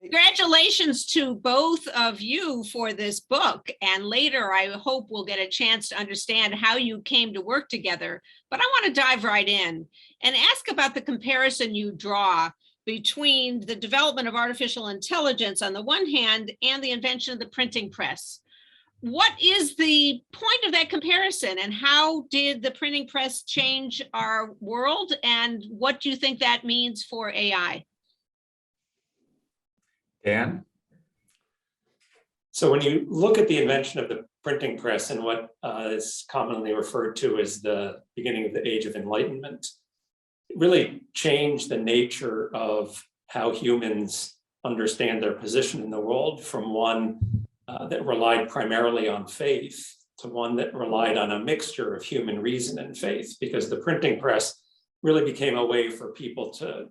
Congratulations to both of you for this book. And later, I hope we'll get a chance to understand how you came to work together. But I want to dive right in and ask about the comparison you draw between the development of artificial intelligence on the one hand and the invention of the printing press. What is the point of that comparison, and how did the printing press change our world? And what do you think that means for AI? Dan? So when you look at the invention of the printing press and what is commonly referred to as the beginning of the Age of Enlightenment, it really changed the nature of how humans understand their position in the world, from one that relied primarily on faith to one that relied on a mixture of human reason and faith, because the printing press really became a way for people to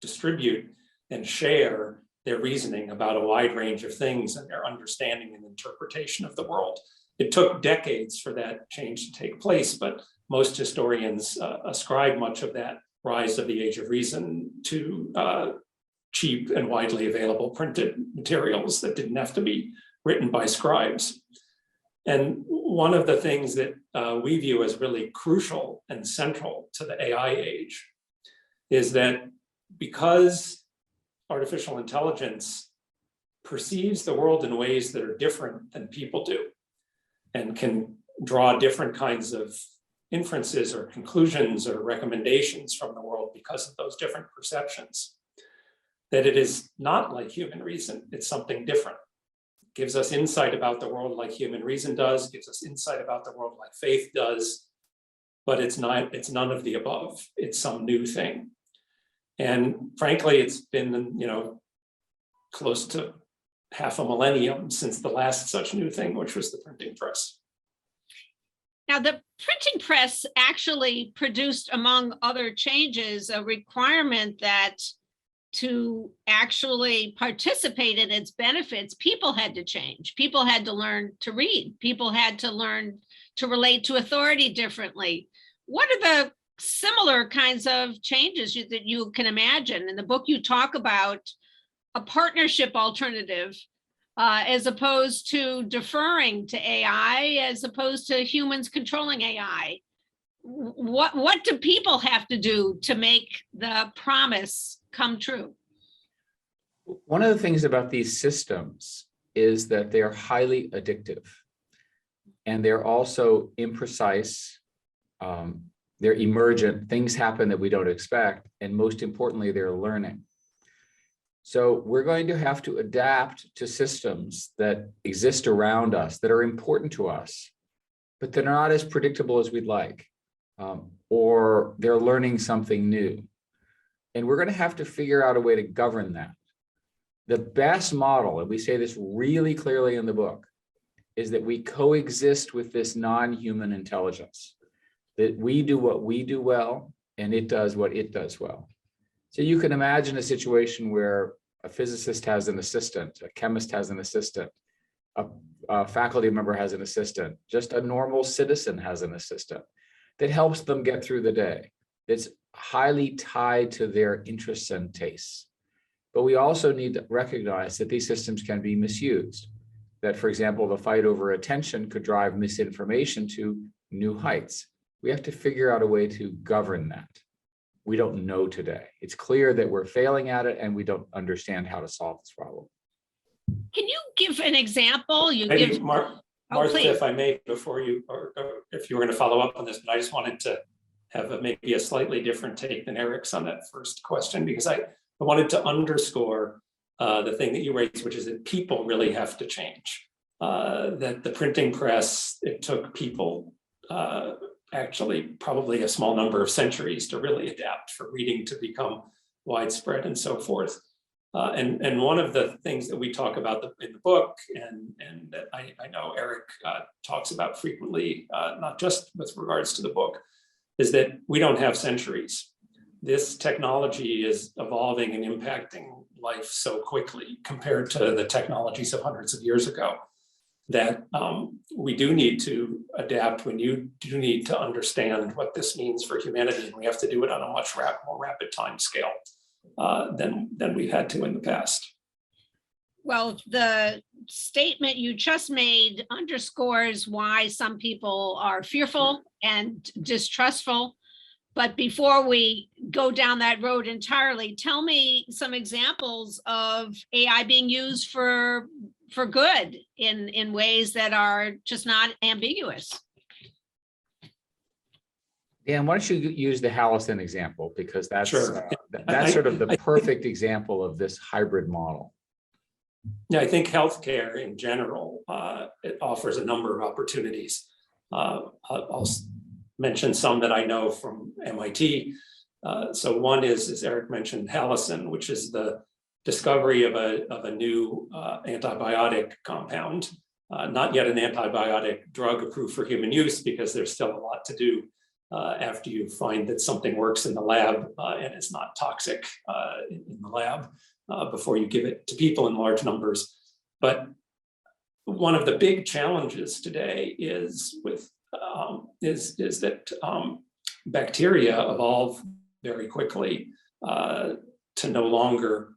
distribute and share their reasoning about a wide range of things and their understanding and interpretation of the world. It took decades for that change to take place, but most historians ascribe much of that rise of the Age of Reason to cheap and widely available printed materials that didn't have to be written by scribes. And one of the things that we view as really crucial and central to the AI age is that because artificial intelligence perceives the world in ways that are different than people do and can draw different kinds of inferences or conclusions or recommendations from the world because of those different perceptions, that it is not like human reason, it's something different. It gives us insight about the world like human reason does, gives us insight about the world like faith does, but it's none of the above, it's some new thing. And frankly, it's been, close to half a millennium since the last such new thing, which was the printing press. Now, the printing press actually produced, among other changes, a requirement that to actually participate in its benefits, people had to change. People had to learn to read. People had to learn to relate to authority differently. What are the similar kinds of changes that you can imagine? In the book, you talk about a partnership alternative as opposed to deferring to AI, as opposed to humans controlling AI. What do people have to do to make the promise come true? One of the things about these systems is that they're highly addictive, and they're also imprecise. They're emergent, things happen that we don't expect, and most importantly, they're learning. So we're going to have to adapt to systems that exist around us, that are important to us, but they're not as predictable as we'd like, or they're learning something new. And we're going to have to figure out a way to govern that. The best model, and we say this really clearly in the book, is that we coexist with this non-human intelligence. That we do what we do well, and it does what it does well. So you can imagine a situation where a physicist has an assistant, a chemist has an assistant, a faculty member has an assistant, just a normal citizen has an assistant that helps them get through the day. It's highly tied to their interests and tastes. But we also need to recognize that these systems can be misused. That, for example, the fight over attention could drive misinformation to new heights. We have to figure out a way to govern that. We don't know today. It's clear that we're failing at it and we don't understand how to solve this problem. Can you give an example? Maybe Martha, please. if I may, before you, or if you were going to follow up on this, but I just wanted to have maybe a slightly different take than Eric's on that first question, because I wanted to underscore the thing that you raised, which is that people really have to change. That the printing press, it took people actually probably a small number of centuries to really adapt for reading to become widespread and so forth. And one of the things that we talk about in the book, and that I know Eric talks about frequently, not just with regards to the book, is that we don't have centuries. This technology is evolving and impacting life so quickly compared to the technologies of hundreds of years ago, that we do need to adapt. We do need to understand what this means for humanity, and we have to do it on a much more rapid time scale than we've had to in the past. Well, the statement you just made underscores why some people are fearful and distrustful. But before we go down that road entirely, tell me some examples of AI being used for good in ways that are just not ambiguous. Dan, why don't you use the Hallison example, because that's Sure. that's sort of the perfect example of this hybrid model. Yeah, I think healthcare in general, it offers a number of opportunities. I'll mention some that I know from MIT. So one is, as Eric mentioned, Hallison, which is the discovery of a new antibiotic compound. Not yet an antibiotic drug approved for human use, because there's still a lot to do after you find that something works in the lab and is not toxic in the lab before you give it to people in large numbers. But one of the big challenges today is that bacteria evolve very quickly to no longer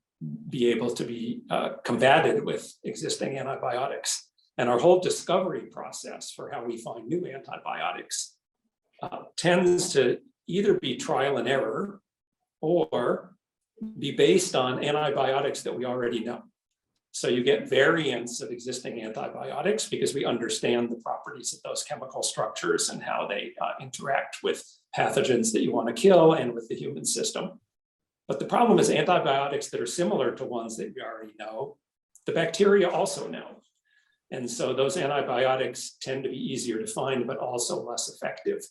be able to be combated with existing antibiotics. And our whole discovery process for how we find new antibiotics tends to either be trial and error or be based on antibiotics that we already know. So you get variants of existing antibiotics because we understand the properties of those chemical structures and how they interact with pathogens that you want to kill and with the human system. But the problem is antibiotics that are similar to ones that we already know, the bacteria also know. And so those antibiotics tend to be easier to find, but also less effective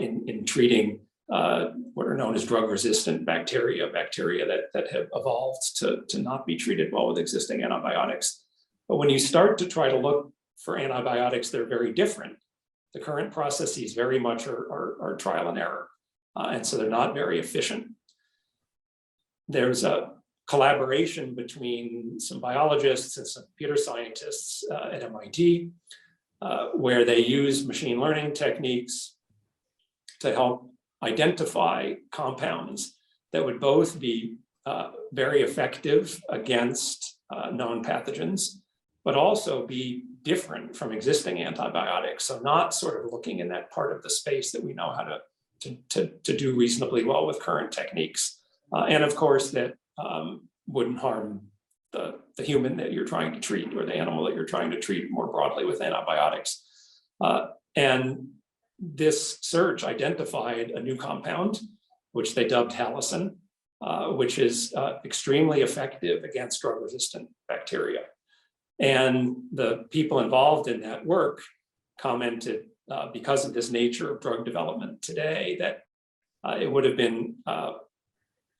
in treating what are known as drug-resistant bacteria that have evolved to not be treated well with existing antibiotics. But when you start to try to look for antibiotics that are very different, the current processes very much are trial and error. And so they're not very efficient. There's a collaboration between some biologists and some computer scientists at MIT, where they use machine learning techniques to help identify compounds that would both be very effective against known pathogens, but also be different from existing antibiotics. So not sort of looking in that part of the space that we know how to do reasonably well with current techniques. And of course, that wouldn't harm the human that you're trying to treat or the animal that you're trying to treat more broadly with antibiotics. And this search identified a new compound, which they dubbed Hallison, which is extremely effective against drug-resistant bacteria. And the people involved in that work commented, because of this nature of drug development today, that it would have been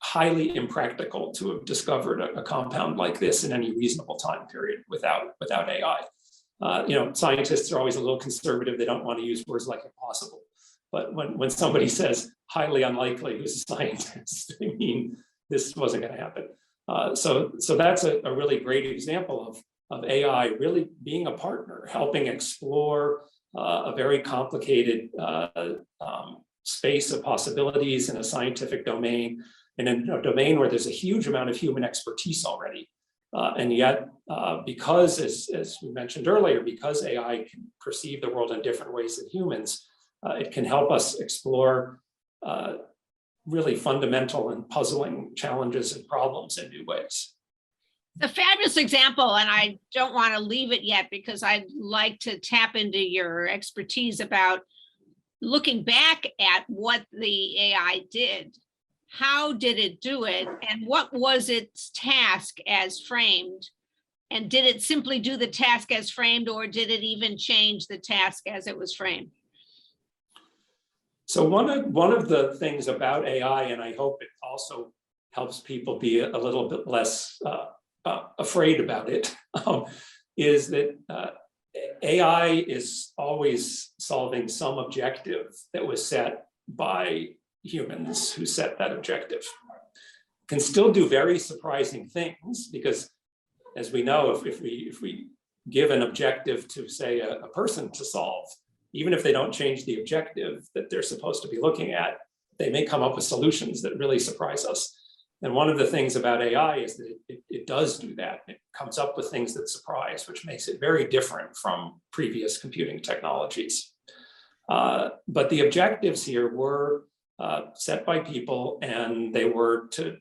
highly impractical to have discovered a compound like this in any reasonable time period without AI. Scientists are always a little conservative. They don't want to use words like impossible. But when somebody says highly unlikely who's a scientist, I mean, this wasn't going to happen. So that's a really great example of AI really being a partner, helping explore a very complicated space of possibilities in a scientific domain, and in a domain where there's a huge amount of human expertise already. And yet, because, as we mentioned earlier, because AI can perceive the world in different ways than humans, it can help us explore really fundamental and puzzling challenges and problems in new ways. A fabulous example, and I don't want to leave it yet because I'd like to tap into your expertise about looking back at what the AI did. How did it do it, and what was its task as framed? And did it simply do the task as framed, or did it even change the task as it was framed? So one of the things about AI, and I hope it also helps people be a little bit less afraid about it, is that AI is always solving some objective that was set by humans who set that objective. Can still do very surprising things, because as we know, if we give an objective to, say, a person to solve, even if they don't change the objective that they're supposed to be looking at, they may come up with solutions that really surprise us. And one of the things about AI is that it does do that. It comes up with things that surprise, which makes it very different from previous computing technologies. But the objectives here were set by people, and they were to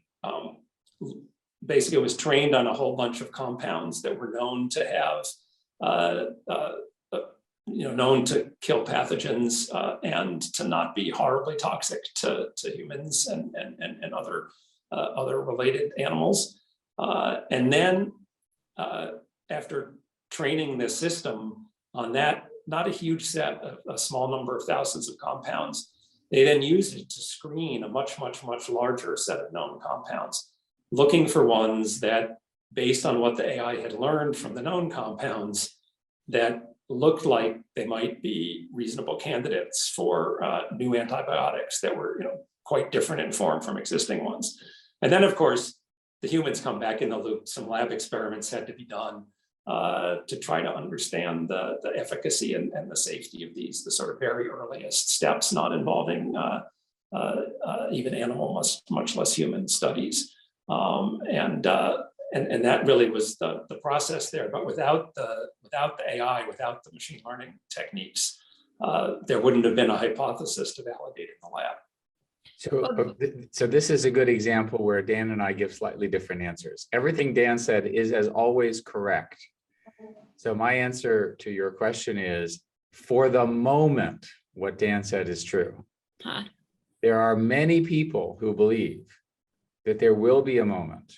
basically, it was trained on a whole bunch of compounds that were known to have known to kill pathogens and to not be horribly toxic to humans and other related animals. And then after training this system on that, not a huge set, a small number of thousands of compounds, they then used it to screen a much larger set of known compounds, looking for ones that, based on what the AI had learned from the known compounds, that looked like they might be reasonable candidates for new antibiotics that were, quite different in form from existing ones. And then, of course, the humans come back in the loop. Some lab experiments had to be done to try to understand the efficacy and the safety of these, the sort of very earliest steps, not involving even animal, much less human studies. And that really was the process there. But without the AI, without the machine learning techniques, there wouldn't have been a hypothesis to validate in the lab. So this is a good example where Dan and I give slightly different answers. Everything Dan said is, as always, correct. So my answer to your question is, for the moment, what Dan said is true. Huh. There are many people who believe that there will be a moment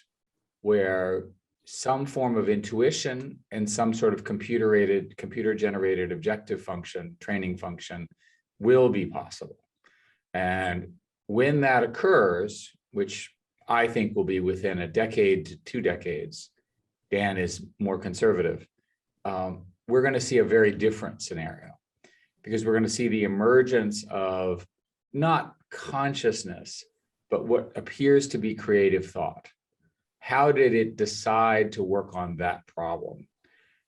where some form of intuition and some sort of computer-generated objective function, training function, will be possible. And when that occurs, which I think will be within a decade to 2 decades, Dan is more conservative, we're going to see a very different scenario, because we're going to see the emergence of not consciousness, but what appears to be creative thought. How did it decide to work on that problem?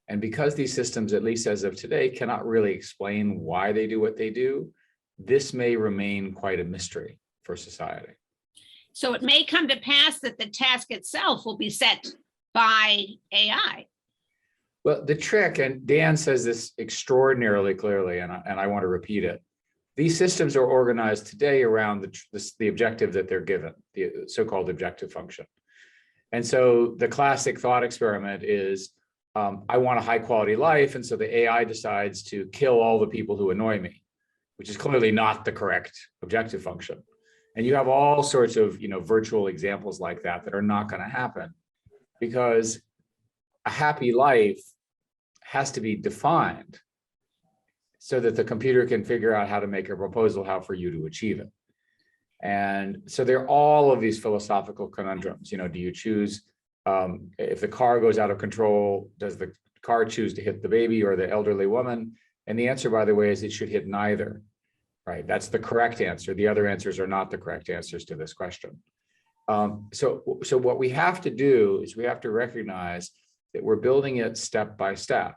And because these systems, at least as of today, cannot really explain why they do what they do, this may remain quite a mystery for society. So it may come to pass that the task itself will be set by AI. Well, the trick, and Dan says this extraordinarily clearly, and I want to repeat it, these systems are organized today around the objective that they're given, the so-called objective function. And so the classic thought experiment is, I want a high quality life, and so the AI decides to kill all the people who annoy me, which is clearly not the correct objective function. And you have all sorts of virtual examples like that that are not going to happen, because a happy life has to be defined so that the computer can figure out how to make a proposal, how for you to achieve it. And so there are all of these philosophical conundrums. Do you choose, if the car goes out of control, does the car choose to hit the baby or the elderly woman? And the answer, by the way, is it should hit neither, right? That's the correct answer. The other answers are not the correct answers to this question. So what we have to do is we have to recognize that we're building it step by step,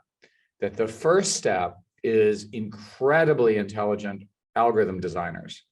that the first step is incredibly intelligent algorithm designers,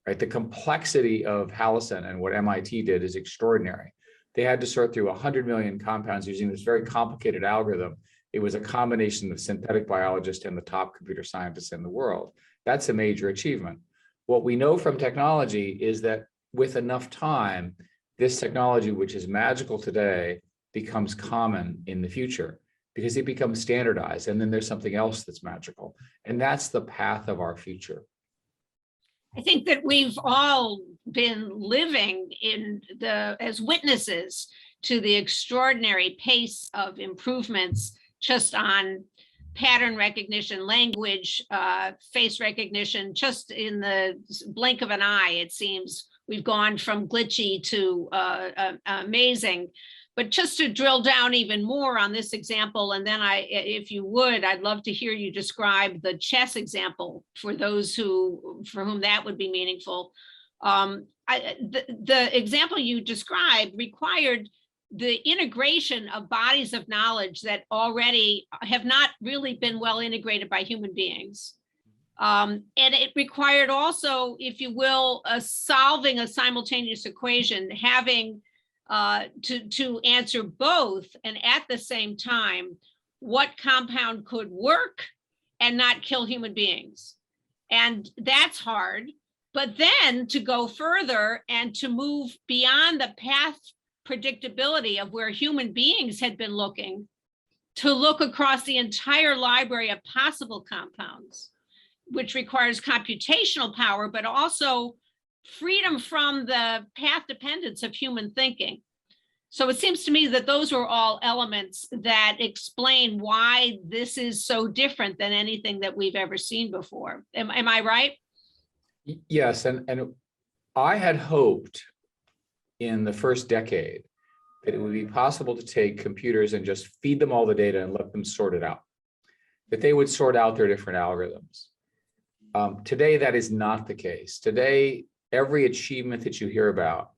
right? The complexity of Halcyon and what MIT did is extraordinary. They had to sort through 100 million compounds using this very complicated algorithm. It was a combination of synthetic biologists and the top computer scientists in the world. That's a major achievement. What we know from technology is that with enough time, this technology, which is magical today, becomes common in the future, because it becomes standardized, and then there's something else that's magical. And that's the path of our future. I think that we've all been living as witnesses to the extraordinary pace of improvements just on pattern recognition, language, face recognition. Just in the blink of an eye, it seems we've gone from glitchy to amazing. But just to drill down even more on this example, and then if you would, I'd love to hear you describe the chess example for those for whom that would be meaningful. The example you described required the integration of bodies of knowledge that already have not really been well integrated by human beings. And it required also, if you will, solving a simultaneous equation, having to answer both, and at the same time, what compound could work and not kill human beings. And that's hard. But then to go further and to move beyond the path predictability of where human beings had been looking, to look across the entire library of possible compounds, which requires computational power, but also freedom from the path dependence of human thinking. So it seems to me that those were all elements that explain why this is so different than anything that we've ever seen before. Am I right? Yes, and I had hoped in the first decade that it would be possible to take computers and just feed them all the data and let them sort it out, that they would sort out their different algorithms. Today, that is not the case. Today, every achievement that you hear about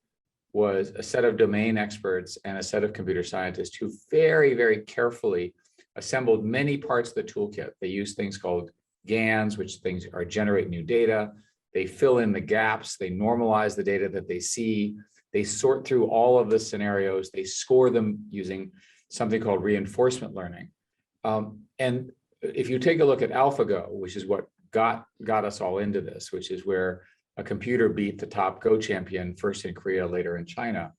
was a set of domain experts and a set of computer scientists who very, very carefully assembled many parts of the toolkit. They use things called GANs, which things are generate new data. They fill in the gaps. They normalize the data that they see. They sort through all of the scenarios. They score them using something called reinforcement learning. And if you take a look at AlphaGo, which is what got us all into this, which is where a computer beat the top Go champion, first in Korea, later in China.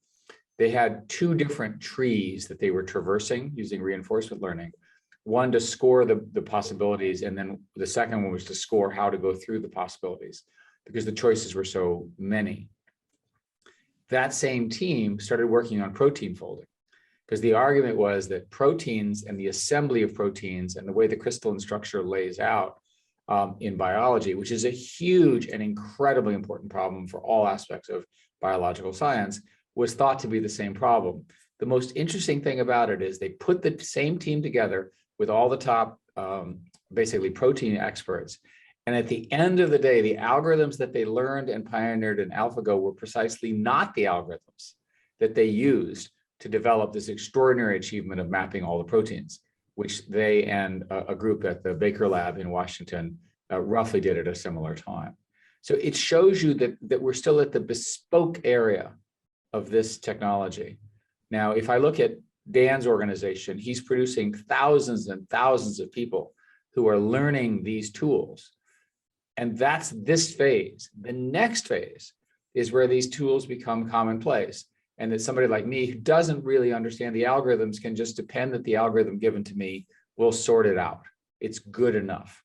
They had two different trees that they were traversing using reinforcement learning. One to score the possibilities, and then the second one was to score how to go through the possibilities, because the choices were so many. That same team started working on protein folding, because the argument was that proteins and the assembly of proteins and the way the crystalline structure lays out in biology, which is a huge and incredibly important problem for all aspects of biological science, was thought to be the same problem. The most interesting thing about it is they put the same team together with all the top, basically protein experts. And at the end of the day, the algorithms that they learned and pioneered in AlphaGo were precisely not the algorithms that they used to develop this extraordinary achievement of mapping all the proteins, which they and a group at the Baker Lab in Washington roughly did at a similar time. So it shows you that we're still at the bespoke area of this technology. Now, if I look at Dan's organization, he's producing thousands and thousands of people who are learning these tools. And that's this phase. The next phase is where these tools become commonplace, and that somebody like me who doesn't really understand the algorithms can just depend that the algorithm given to me will sort it out. It's good enough.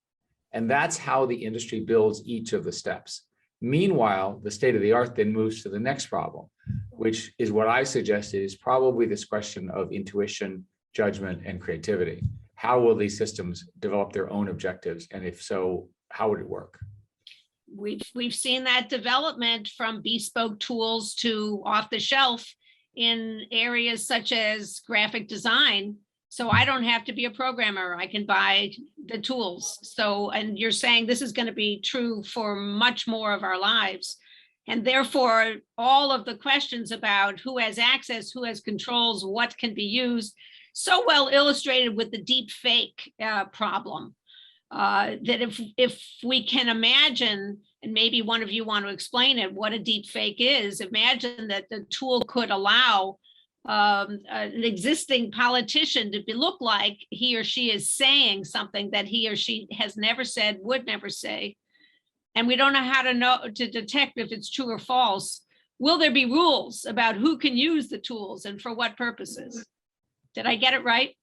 And that's how the industry builds each of the steps. Meanwhile, the state of the art then moves to the next problem, which is what I suggested is probably this question of intuition, judgment, and creativity. How will these systems develop their own objectives? And if so, how would it work? We've seen that development from bespoke tools to off the shelf in areas such as graphic design. So I don't have to be a programmer. I can buy the tools. So, and you're saying this is going to be true for much more of our lives. And therefore, all of the questions about who has access, who has controls, what can be used, so well illustrated with the deep fake problem. That if we can imagine, and maybe one of you want to explain it, what a deep fake is, imagine that the tool could allow an existing politician to look like he or she is saying something that he or she has never said, would never say. And we don't know how to detect if it's true or false. Will there be rules about who can use the tools and for what purposes? Did I get it right?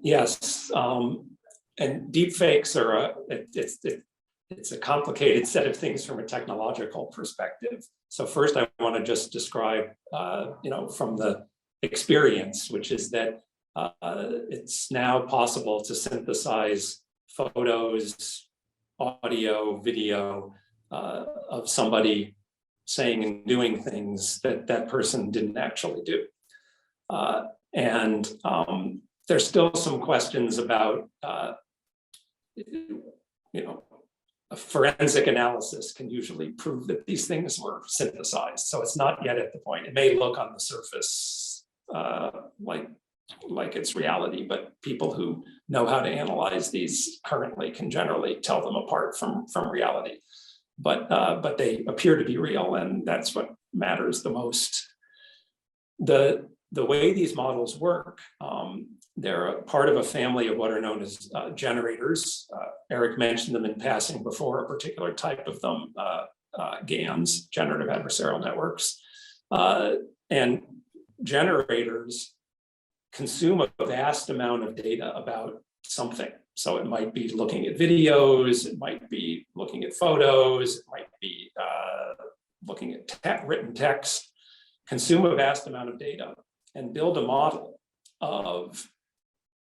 Yes, and deepfakes are it's a complicated set of things from a technological perspective. So first, I want to just describe, from the experience, which is that it's now possible to synthesize photos, audio, video of somebody saying and doing things that that person didn't actually do, and there's still some questions about, a forensic analysis can usually prove that these things were synthesized. So it's not yet at the point. It may look on the surface like it's reality, but people who know how to analyze these currently can generally tell them apart from reality. But they appear to be real, and that's what matters the most. The way these models work, they're a part of a family of what are known as generators. Eric mentioned them in passing before, a particular type of them, GANs, generative adversarial networks. And generators consume a vast amount of data about something. So it might be looking at videos, it might be looking at photos, it might be looking at written text, consume a vast amount of data and build a model of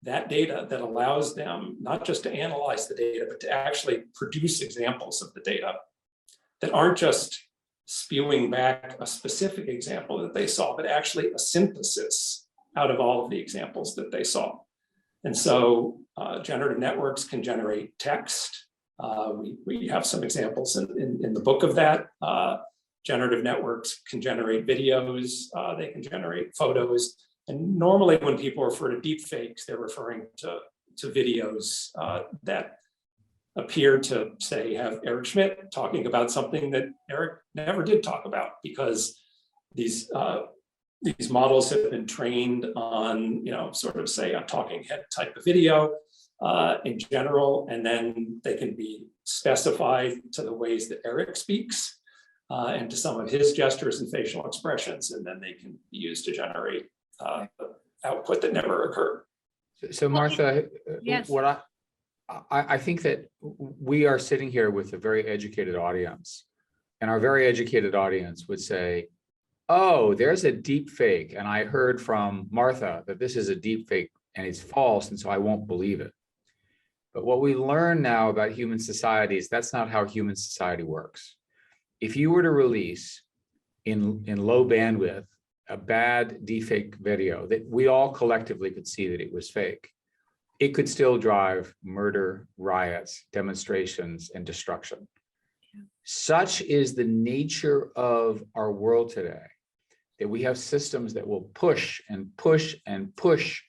that data that allows them not just to analyze the data, but to actually produce examples of the data that aren't just spewing back a specific example that they saw, but actually a synthesis out of all of the examples that they saw. And so generative networks can generate text. We have some examples in the book of that. Generative networks can generate videos, they can generate photos. And normally when people refer to deepfakes, they're referring to videos that appear to, say, have Eric Schmidt talking about something that Eric never did talk about, because these models have been trained on, sort of say a talking head type of video in general, and then they can be specified to the ways that Eric speaks and to some of his gestures and facial expressions, and then they can be used to generate output that never occurred. So Martha, Yes. what I think that we are sitting here with a very educated audience, and our very educated audience would say, oh, there's a deep fake, and I heard from Martha that this is a deep fake and it's false, and so I won't believe it. But what we learn now about human society is that's not how human society works. If you were to release in low bandwidth a bad deepfake video that we all collectively could see that it was fake, it could still drive murder, riots, demonstrations, and destruction. Such is the nature of our world today, that we have systems that will push and push and push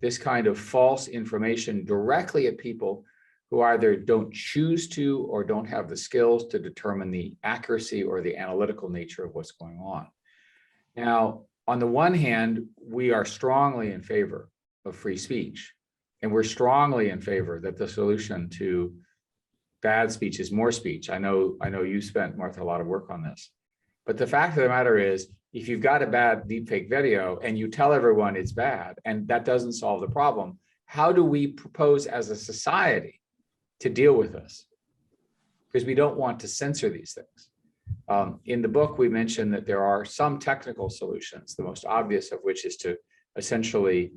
this kind of false information directly at people who either don't choose to or don't have the skills to determine the accuracy or the analytical nature of what's going on. Now, on the one hand, we are strongly in favor of free speech, and we're strongly in favor that the solution to bad speech is more speech. I know you spent, Martha, a lot of work on this. But the fact of the matter is, if you've got a bad deepfake video and you tell everyone it's bad, and that doesn't solve the problem, how do we propose as a society to deal with this? Because we don't want to censor these things. In the book, we mentioned that there are some technical solutions, the most obvious of which is to essentially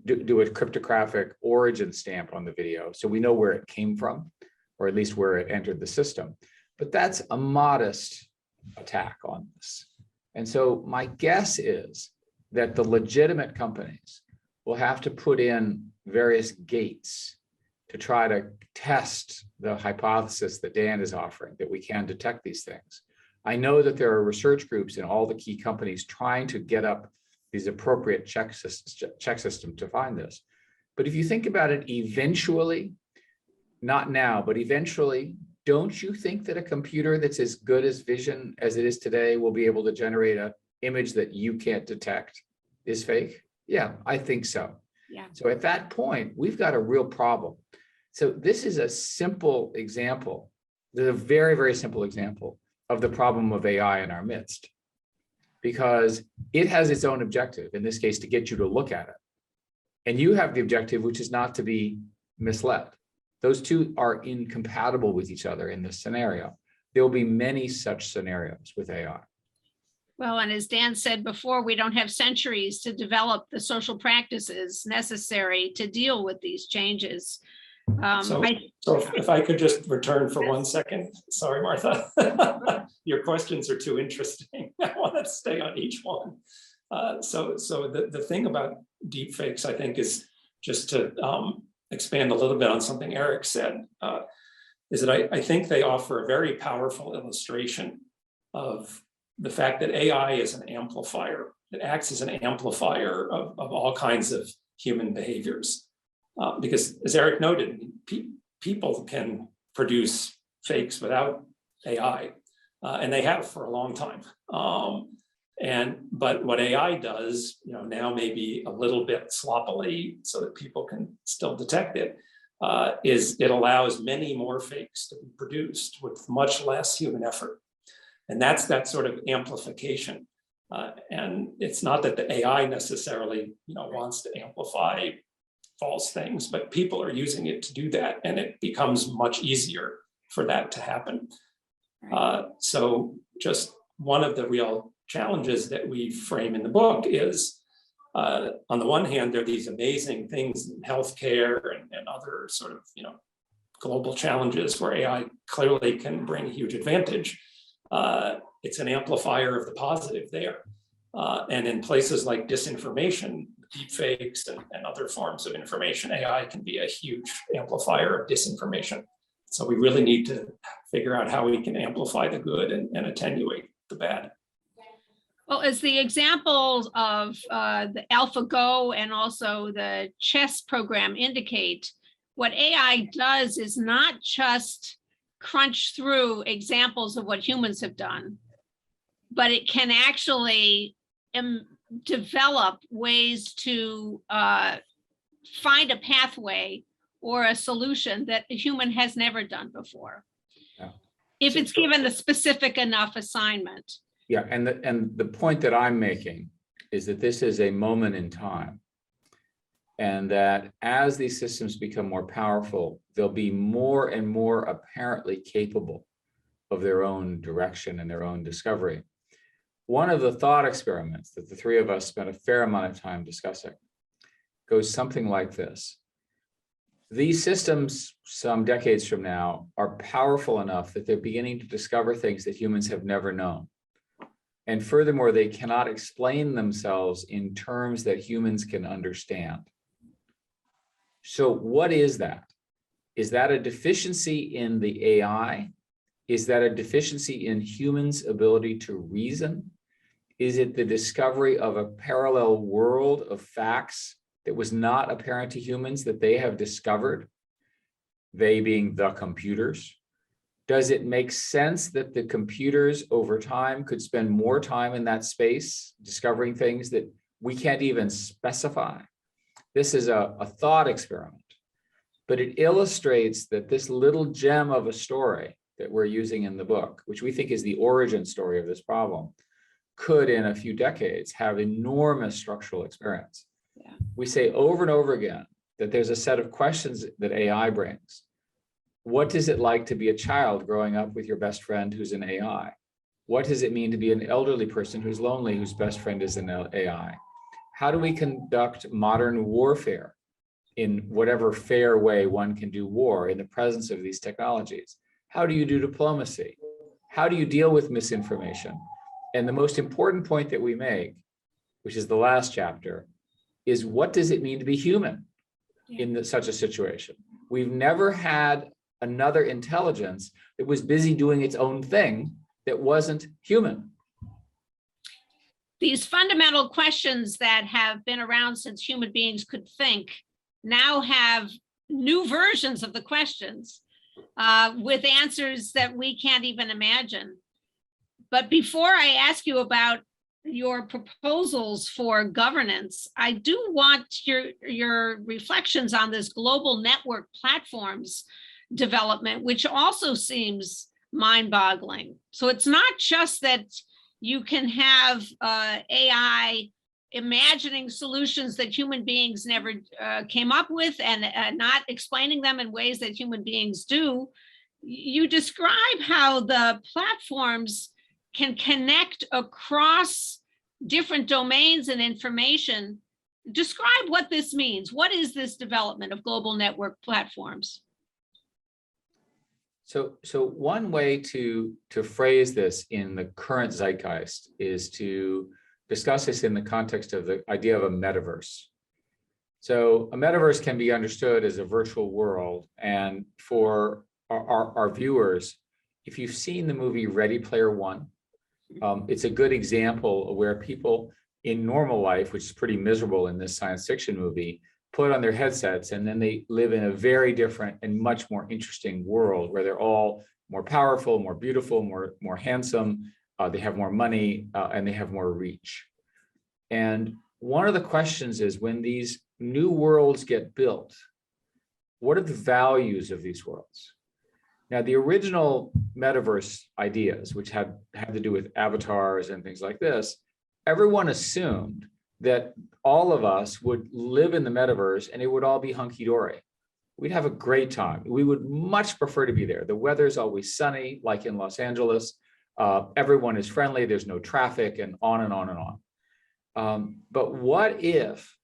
do a cryptographic origin stamp on the video, so we know where it came from, or at least where it entered the system. But that's a modest attack on this. And so my guess is that the legitimate companies will have to put in various gates to try to test the hypothesis that Dan is offering, that we can detect these things. I know that there are research groups in all the key companies trying to get up these appropriate check system to find this. But if you think about it, eventually, not now, but eventually, don't you think that a computer that's as good as vision as it is today will be able to generate an image that you can't detect is fake? Yeah, I think so. Yeah. So at that point, we've got a real problem. So this is a simple example, a very, very simple example of the problem of AI in our midst, because it has its own objective, in this case, to get you to look at it. And you have the objective, which is not to be misled. Those two are incompatible with each other in this scenario. There will be many such scenarios with AI. Well, and as Dan said before, we don't have centuries to develop the social practices necessary to deal with these changes. So if I could just return for 1 second. Sorry, Martha. Your questions are too interesting. I want to stay on each one. So the thing about deepfakes, I think, is just to expand a little bit on something Eric said, is that I think they offer a very powerful illustration of the fact that AI is an amplifier. It acts as an amplifier of all kinds of human behaviors. Because as Eric noted, people can produce fakes without AI. and they have for a long time. But what AI does, now maybe a little bit sloppily so that people can still detect it, is it allows many more fakes to be produced with much less human effort. And that's that sort of amplification. And it's not that the AI necessarily, wants to amplify false things, but people are using it to do that, and it becomes much easier for that to happen. So just one of the real challenges that we frame in the book is, on the one hand, there are these amazing things in healthcare and other sort of, global challenges where AI clearly can bring a huge advantage. It's an amplifier of the positive there. And in places like disinformation, deepfakes and other forms of information, AI can be a huge amplifier of disinformation. So we really need to figure out how we can amplify the good and attenuate the bad. Well, as the examples of the AlphaGo and also the chess program indicate, what AI does is not just crunch through examples of what humans have done, but it can actually develop ways to find a pathway or a solution that a human has never done before. Yeah. If it's given a specific enough assignment. Yeah, and the point that I'm making is that this is a moment in time, and that as these systems become more powerful, they'll be more and more apparently capable of their own direction and their own discovery. One of the thought experiments that the three of us spent a fair amount of time discussing goes something like this. These systems, some decades from now, are powerful enough that they're beginning to discover things that humans have never known. And furthermore, they cannot explain themselves in terms that humans can understand. So what is that? Is that a deficiency in the AI? Is that a deficiency in humans' ability to reason? Is it the discovery of a parallel world of facts that was not apparent to humans that they have discovered, they being the computers? Does it make sense that the computers over time could spend more time in that space discovering things that we can't even specify? This is a thought experiment, but it illustrates that this little gem of a story that we're using in the book, which we think is the origin story of this problem, could in a few decades have enormous structural experience. Yeah. We say over and over again that there's a set of questions that AI brings. What is it like to be a child growing up with your best friend who's an AI? What does it mean to be an elderly person who's lonely, whose best friend is an AI? How do we conduct modern warfare in whatever fair way one can do war in the presence of these technologies? How do you do diplomacy? How do you deal with misinformation? And the most important point that we make, which is the last chapter, is what does it mean to be human in such a situation? We've never had another intelligence that was busy doing its own thing that wasn't human. These fundamental questions that have been around since human beings could think now have new versions of the questions with answers that we can't even imagine. But before I ask you about your proposals for governance, I do want your reflections on this global network platforms development, which also seems mind-boggling. So it's not just that you can have AI imagining solutions that human beings never came up with and not explaining them in ways that human beings do. You describe how the platforms can connect across different domains and information. Describe what this means. What is this development of global network platforms? So one way to phrase this in the current zeitgeist is to discuss this in the context of the idea of a metaverse. So a metaverse can be understood as a virtual world. And for our viewers, if you've seen the movie Ready Player One, it's a good example of where people in normal life, which is pretty miserable in this science fiction movie, put on their headsets, and then they live in a very different and much more interesting world where they're all more powerful, more beautiful, more handsome. They have more money, and they have more reach. And one of the questions is, when these new worlds get built, what are the values of these worlds? Now, the original metaverse ideas, which had to do with avatars and things like this, everyone assumed that all of us would live in the metaverse and it would all be hunky-dory. We'd have a great time. We would much prefer to be there. The weather's always sunny, like in Los Angeles. Everyone is friendly, there's no traffic, and on and on and on. But what if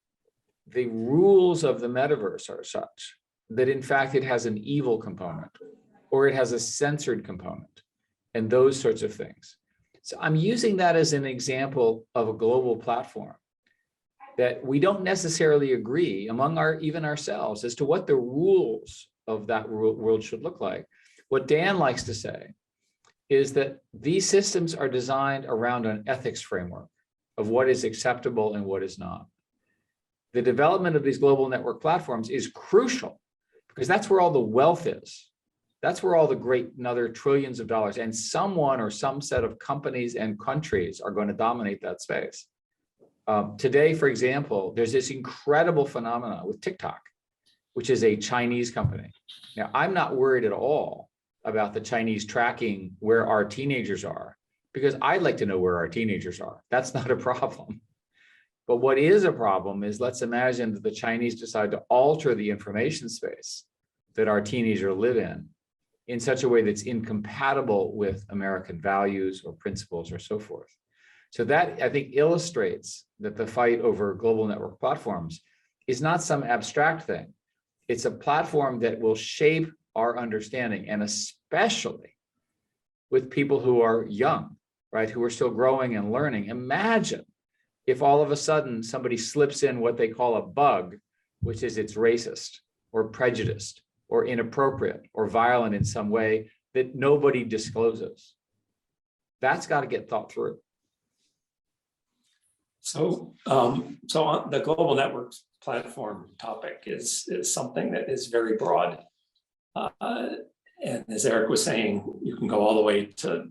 the rules of the metaverse are such that in fact it has an evil component, or it has a censored component, and those sorts of things? So I'm using that as an example of a global platform that we don't necessarily agree among even ourselves as to what the rules of that world should look like. What Dan likes to say is that these systems are designed around an ethics framework of what is acceptable and what is not. The development of these global network platforms is crucial because that's where all the wealth is. That's where all the great another trillions of dollars, and someone or some set of companies and countries are going to dominate that space. Today, for example, there's this incredible phenomena with TikTok, which is a Chinese company. Now, I'm not worried at all about the Chinese tracking where our teenagers are, because I'd like to know where our teenagers are. That's not a problem. But what is a problem is, let's imagine that the Chinese decide to alter the information space that our teenagers live in such a way that's incompatible with American values or principles or so forth. So that, I think, illustrates that the fight over global network platforms is not some abstract thing. It's a platform that will shape our understanding, and especially with people who are young, right, who are still growing and learning. Imagine if all of a sudden somebody slips in what they call a bug, which is it's racist or prejudiced or inappropriate or violent in some way that nobody discloses. That's got to get thought through. So on the global networks platform topic is something that is very broad. And as Eric was saying, you can go all the way to,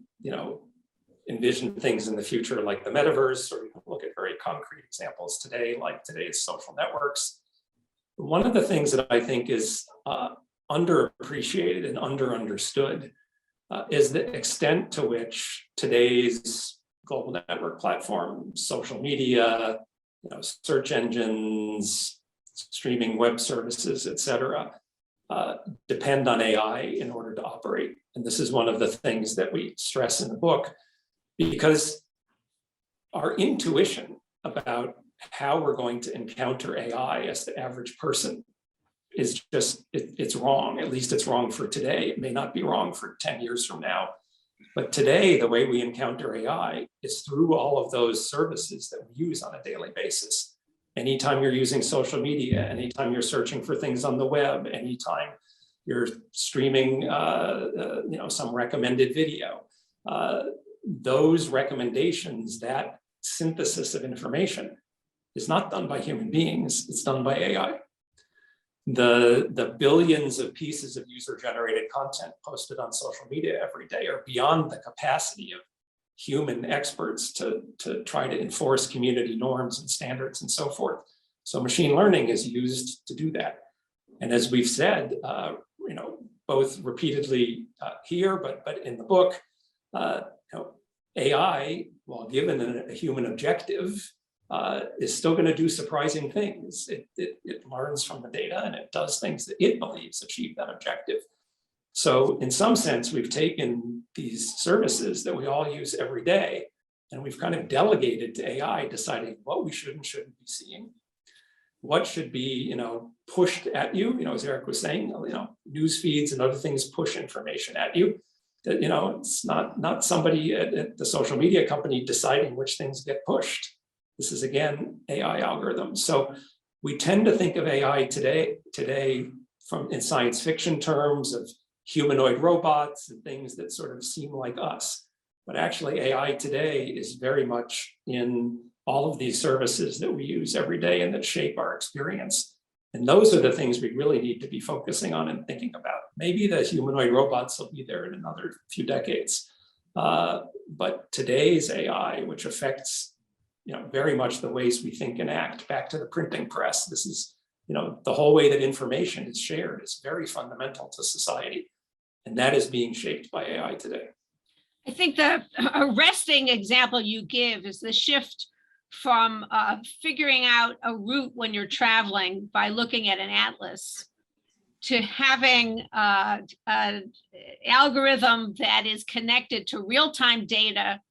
envision things in the future like the metaverse, or you can look at very concrete examples today, like today's social networks. One of the things that I think is underappreciated and understood is the extent to which today's global network platforms, social media, search engines, streaming web services, et cetera, depend on AI in order to operate. And this is one of the things that we stress in the book, because our intuition about how we're going to encounter AI as the average person is just, it's wrong. At least it's wrong for today. It may not be wrong for 10 years from now. But today, the way we encounter AI is through all of those services that we use on a daily basis. Anytime you're using social media, anytime you're searching for things on the web, anytime you're streaming, some recommended video, those recommendations, that synthesis of information is not done by human beings, it's done by AI. The billions of pieces of user-generated content posted on social media every day are beyond the capacity of human experts to try to enforce community norms and standards and so forth. So machine learning is used to do that. And as we've said, both repeatedly here, but in the book, AI, while given a human objective, is still going to do surprising things. It learns from the data and it does things that it believes achieve that objective. So in some sense, we've taken these services that we all use every day, and we've kind of delegated to AI deciding what we should and shouldn't be seeing, what should be pushed at you. As Eric was saying, news feeds and other things push information at you. That it's not somebody at the social media company deciding which things get pushed. This is, again, AI algorithms. So we tend to think of AI today in science fiction terms of humanoid robots and things that sort of seem like us. But actually, AI today is very much in all of these services that we use every day and that shape our experience. And those are the things we really need to be focusing on and thinking about. Maybe the humanoid robots will be there in another few decades. But today's AI, which affects very much the ways we think and act, back to the printing press, this is the whole way that information is shared is very fundamental to society. And that is being shaped by AI today. I think the arresting example you give is the shift from figuring out a route when you're traveling by looking at an atlas to having an algorithm that is connected to real-time data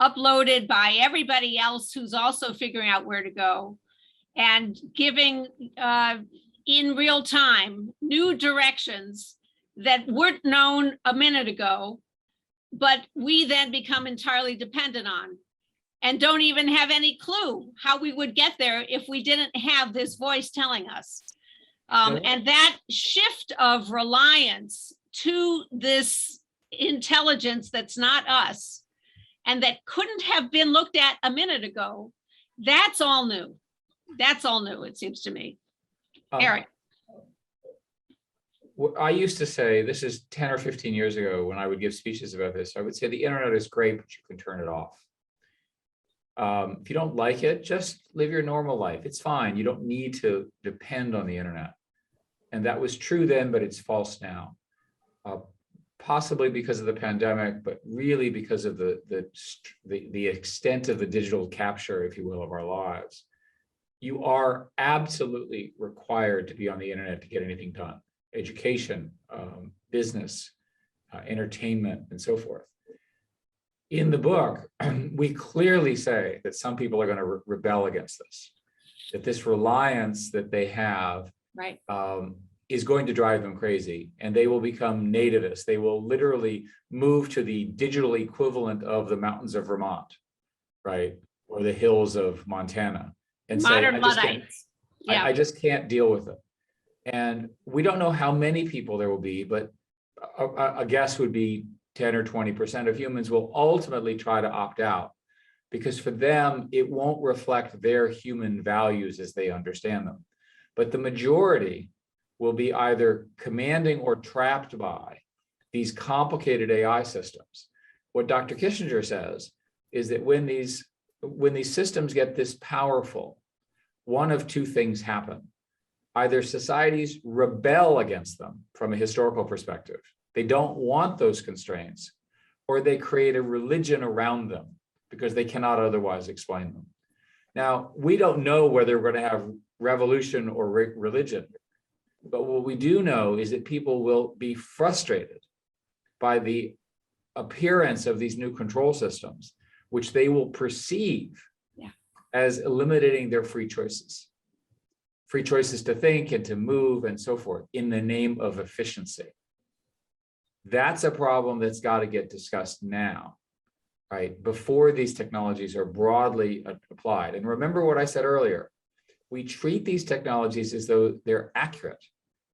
uploaded by everybody else who's also figuring out where to go, and giving in real time new directions that weren't known a minute ago, but we then become entirely dependent on and don't even have any clue how we would get there if we didn't have this voice telling us. And that shift of reliance to this intelligence that's not us and that couldn't have been looked at a minute ago, that's all new. That's all new, it seems to me. Eric. I used to say, this is 10 or 15 years ago when I would give speeches about this, I would say the internet is great, but you can turn it off. If you don't like it, just live your normal life. It's fine. You don't need to depend on the internet. And that was true then, but it's false now. Possibly because of the pandemic, but really because of the extent of the digital capture, if you will, of our lives. You are absolutely required to be on the internet to get anything done. Education, business, entertainment, and so forth. In the book, we clearly say that some people are going to rebel against this, that this reliance that they have Right. Is going to drive them crazy, and they will become nativists. They will literally move to the digital equivalent of the mountains of Vermont, right, or the hills of Montana, and Modern say, Luddites. Yeah. I just can't deal with it. And we don't know how many people there will be, but a guess would be 10 or 20% of humans will ultimately try to opt out, because for them, it won't reflect their human values as they understand them. But the majority will be either commanding or trapped by these complicated AI systems. What Dr. Kissinger says is that when these systems get this powerful, one of two things happen. Either societies rebel against them from a historical perspective. They don't want those constraints, or they create a religion around them because they cannot otherwise explain them. Now, we don't know whether we're going to have revolution or religion, but what we do know is that people will be frustrated by the appearance of these new control systems, which they will perceive as eliminating their free choices to think and to move and so forth in the name of efficiency. That's a problem that's got to get discussed now, right? Before these technologies are broadly applied. And remember what I said earlier, we treat these technologies as though they're accurate,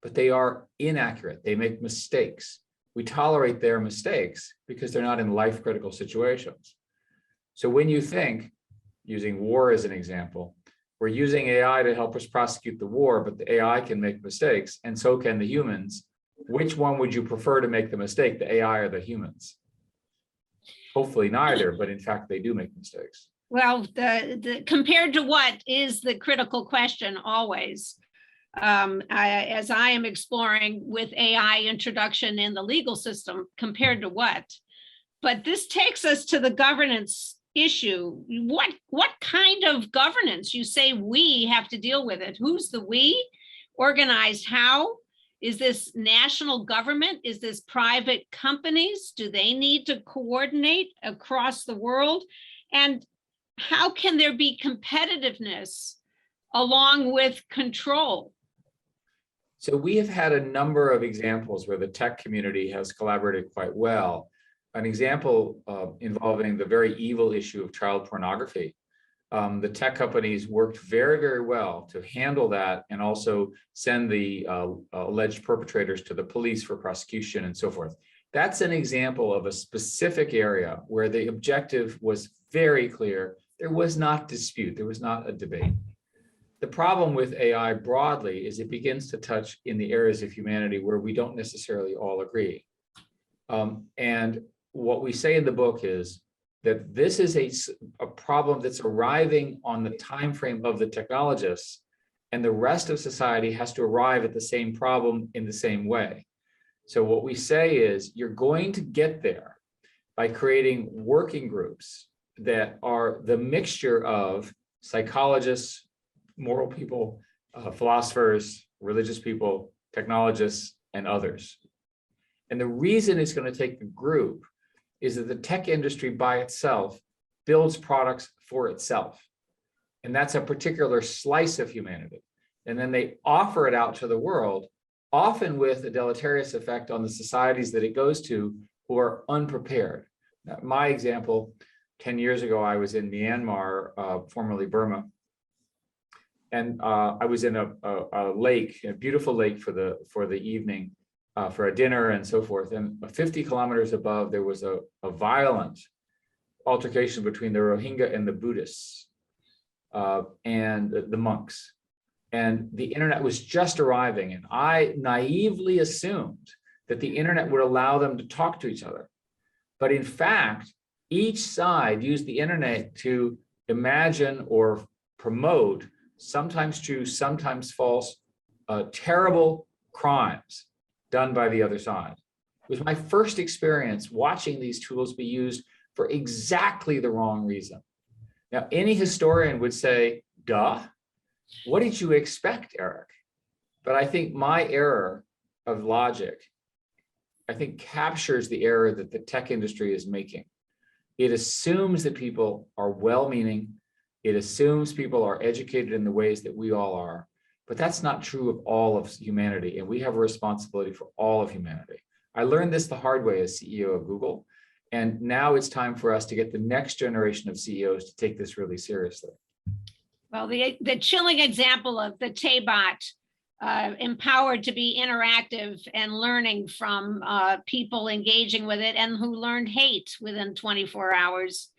but they are inaccurate. They make mistakes. We tolerate their mistakes because they're not in life-critical situations. So when you think, using war as an example, we're using AI to help us prosecute the war, but the AI can make mistakes, and so can the humans. Which one would you prefer to make the mistake, the AI or the humans? Hopefully neither, but in fact, they do make mistakes. Well, the compared to what is the critical question always. As I am exploring with AI introduction in the legal system, compared to what? But this takes us to the governance issue. What kind of governance? You say we have to deal with it. Who's the we? Organized how? Is this national government? Is this private companies? Do they need to coordinate across the world? And how can there be competitiveness along with control? So we have had a number of examples where the tech community has collaborated quite well. An example involving the very evil issue of child pornography. The tech companies worked very, very well to handle that and also send the alleged perpetrators to the police for prosecution and so forth. That's an example of a specific area where the objective was very clear. There was not dispute. There was not a debate. the problem with AI broadly is it begins to touch in the areas of humanity where we don't necessarily all agree. And what we say in the book is that this is a problem that's arriving on the time frame of the technologists, and the rest of society has to arrive at the same problem in the same way. So what we say is you're going to get there by creating working groups that are the mixture of psychologists, moral people, philosophers, religious people, technologists, and others. And the reason it's going to take a group is that the tech industry by itself builds products for itself. And that's a particular slice of humanity. And then they offer it out to the world, often with a deleterious effect on the societies that it goes to who are unprepared. Now, my example, 10 years ago, I was in Myanmar, formerly Burma. And I was in a lake, a beautiful lake for the evening, for a dinner and so forth. And 50 kilometers above, there was a violent altercation between the Rohingya and the Buddhists and the monks. And the internet was just arriving. And I naively assumed that the internet would allow them to talk to each other. But in fact, each side used the internet to imagine or promote sometimes true, sometimes false, terrible crimes done by the other side. It was my first experience watching these tools be used for exactly the wrong reason. Now, any historian would say, duh, what did you expect, Eric? But I think my error of logic, I think captures the error that the tech industry is making. It assumes that people are well-meaning. It assumes people are educated in the ways that we all are, but that's not true of all of humanity, and we have a responsibility for all of humanity. I learned this the hard way as CEO of Google, and now it's time for us to get the next generation of CEOs to take this really seriously. Well, the chilling example of the Taybot empowered to be interactive and learning from people engaging with it and who learned hate within 24 hours.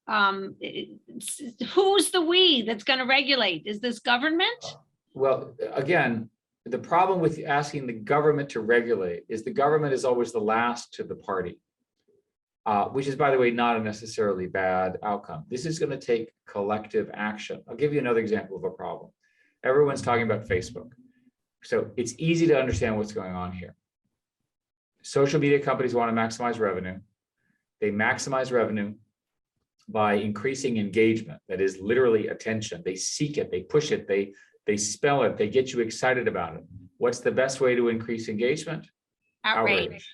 Who's the we that's going to regulate? Is this government? Well, again, the problem with asking the government to regulate is the government is always the last to the party, which is, by the way, not a necessarily bad outcome. This is going to take collective action. I'll give you another example of a problem. Everyone's talking about Facebook. So it's easy to understand what's going on here. Social media companies want to maximize revenue. They maximize revenue by increasing engagement, that is literally attention. They seek it, they push it, they spell it, they get you excited about it. What's the best way to increase engagement? Outrage.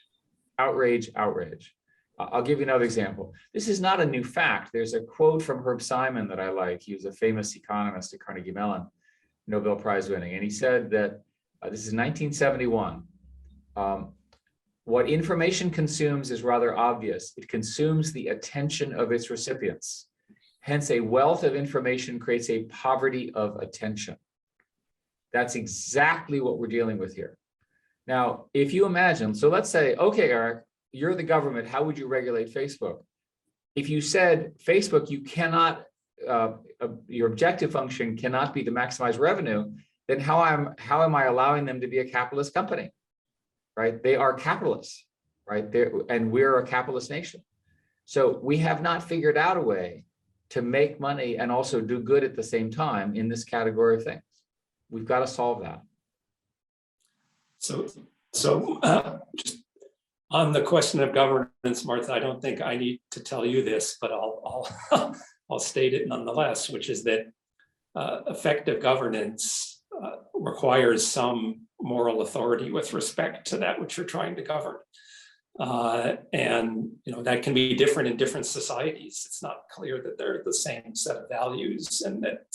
Outrage, outrage. I'll give you another example. This is not a new fact. There's a quote from Herb Simon that I like. He was a famous economist at Carnegie Mellon, Nobel Prize winning. And he said that, this is 1971, what information consumes is rather obvious. It consumes the attention of its recipients. Hence, a wealth of information creates a poverty of attention. That's exactly what we're dealing with here. Now, if you imagine, so let's say, okay, Eric, you're the government, how would you regulate Facebook? If you said, Facebook, you cannot, your objective function cannot be to maximize revenue, then how am I allowing them to be a capitalist company? Right? They are capitalists, right? And we're a capitalist nation. So we have not figured out a way to make money and also do good at the same time in this category of things. We've got to solve that. So just on the question of governance, Martha, I don't think I need to tell you this, but I'll state it nonetheless, which is that effective governance requires some moral authority with respect to that which you're trying to govern. And that can be different in different societies. It's not clear that they're the same set of values and that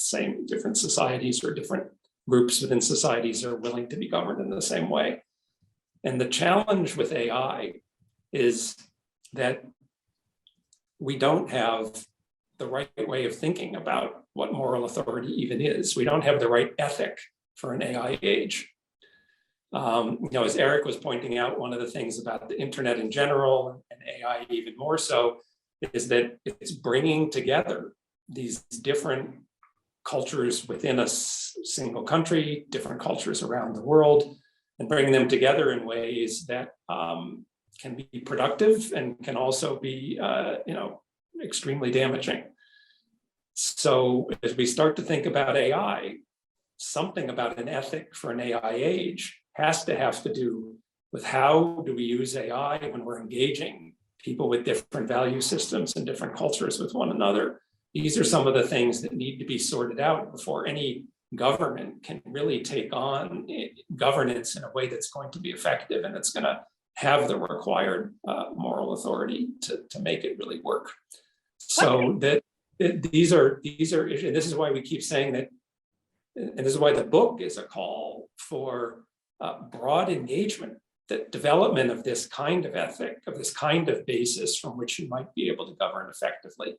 different societies or different groups within societies are willing to be governed in the same way. And the challenge with AI is that we don't have the right way of thinking about what moral authority even is. We don't have the right ethic for an AI age. As Eric was pointing out, one of the things about the internet in general and AI even more so is that it's bringing together these different cultures within a single country, different cultures around the world, and bring them together in ways that can be productive and can also be, extremely damaging. So as we start to think about AI, something about an ethic for an AI age have to do with how do we use AI when we're engaging people with different value systems and different cultures with one another. These are some of the things that need to be sorted out before any government can really take on governance in a way that's going to be effective and it's going to have the required moral authority to make it really work. So that these are issues, and this is why we keep saying that, and this is why the book is a call for broad engagement, that development of this kind of ethic, of this kind of basis from which you might be able to govern effectively,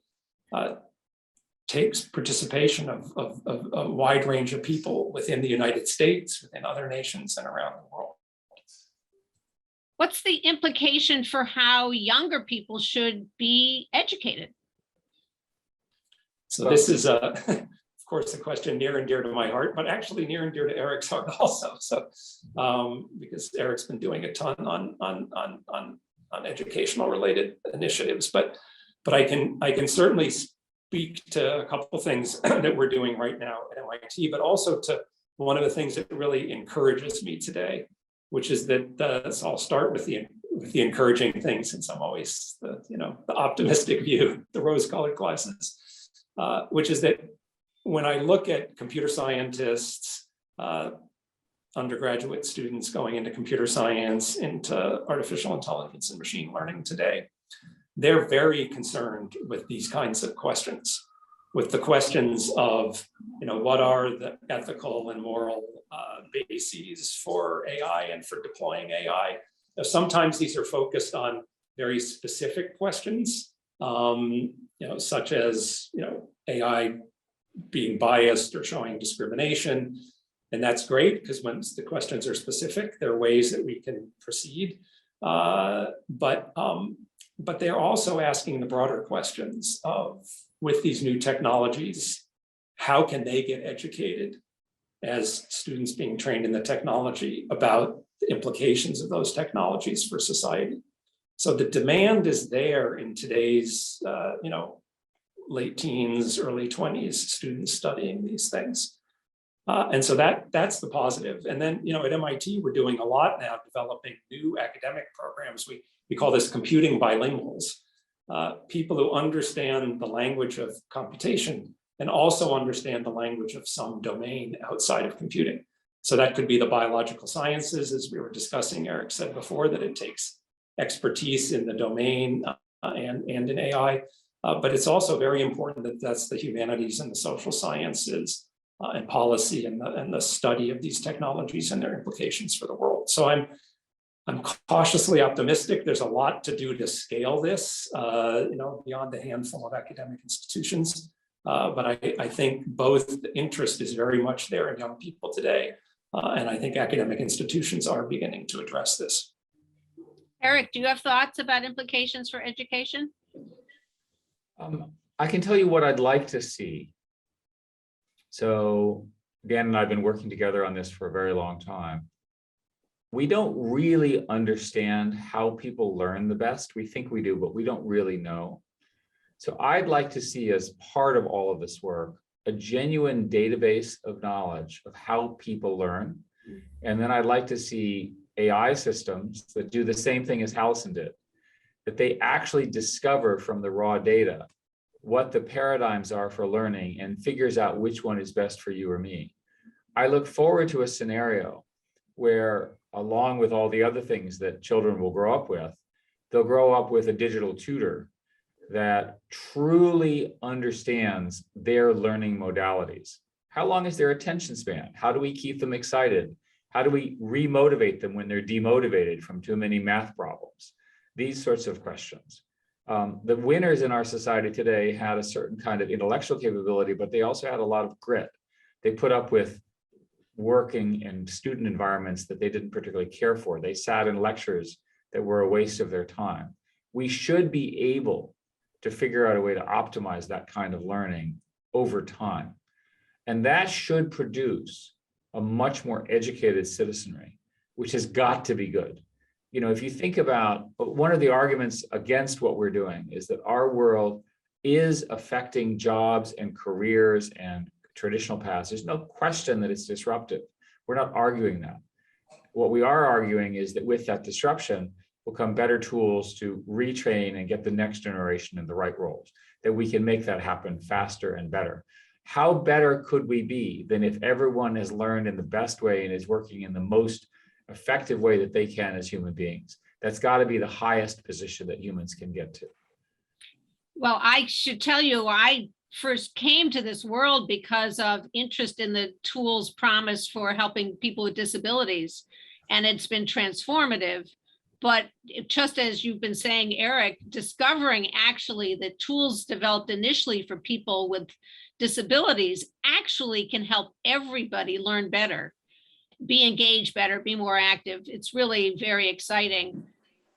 takes participation of a wide range of people within the United States, within other nations, and around the world. What's the implication for how younger people should be educated? So this is, of course, a question near and dear to my heart, but actually near and dear to Eric's heart also. So, because Eric's been doing a ton on educational related initiatives, but I can certainly speak to a couple of things that we're doing right now at MIT, but also to one of the things that really encourages me today, which is that so I'll start with the encouraging thing, since I'm always the optimistic view, the rose-colored glasses, which is that when I look at computer scientists, undergraduate students going into computer science, into artificial intelligence and machine learning today, they're very concerned with these kinds of questions, with the questions of, what are the ethical and moral bases for AI and for deploying AI. Now, sometimes these are focused on very specific questions, such as, AI being biased or showing discrimination. And that's great, because once the questions are specific, there are ways that we can proceed. But they're also asking the broader questions of, with these new technologies, how can they get educated as students being trained in the technology about the implications of those technologies for society? So the demand is there in today's, late teens, early 20s students studying these things. And so that's the positive. And then, at MIT, we're doing a lot now developing new academic programs. We call this computing bilinguals, people who understand the language of computation and also understand the language of some domain outside of computing. So that could be the biological sciences, as we were discussing. Eric said before that it takes expertise in the domain and in AI, but it's also very important that that's the humanities and the social sciences and policy and the study of these technologies and their implications for the world. So I'm cautiously optimistic. There's a lot to do to scale this, beyond a handful of academic institutions. But I think both the interest is very much there in young people today, and I think academic institutions are beginning to address this. Eric, do you have thoughts about implications for education? I can tell you what I'd like to see. So Dan and I have been working together on this for a very long time. We don't really understand how people learn the best. We think we do, but we don't really know. So I'd like to see, as part of all of this work, a genuine database of knowledge of how people learn. And then I'd like to see AI systems that do the same thing as Hallison did, that they actually discover from the raw data what the paradigms are for learning and figures out which one is best for you or me. I look forward to a scenario where, along with all the other things that children will grow up with, they'll grow up with a digital tutor that truly understands their learning modalities. How long is their attention span? How do we keep them excited? How do we remotivate them when they're demotivated from too many math problems? These sorts of questions. The winners in our society today had a certain kind of intellectual capability, but they also had a lot of grit. They put up with working in student environments that they didn't particularly care for. They sat in lectures that were a waste of their time. We should be able to figure out a way to optimize that kind of learning over time. And that should produce a much more educated citizenry, which has got to be good. You know, if you think about one of the arguments against what we're doing is that our world is affecting jobs and careers and traditional paths. There's no question that it's disruptive. We're not arguing that. What we are arguing is that with that disruption will come better tools to retrain and get the next generation in the right roles, that we can make that happen faster and better. How better could we be than if everyone has learned in the best way and is working in the most effective way that they can as human beings? That's got to be the highest position that humans can get to. Well, I should tell you, I first came to this world because of interest in the tools promised for helping people with disabilities, and it's been transformative. But just as you've been saying, Eric, discovering actually the tools developed initially for people with disabilities actually can help everybody learn better, be engaged better, be more active. It's really very exciting.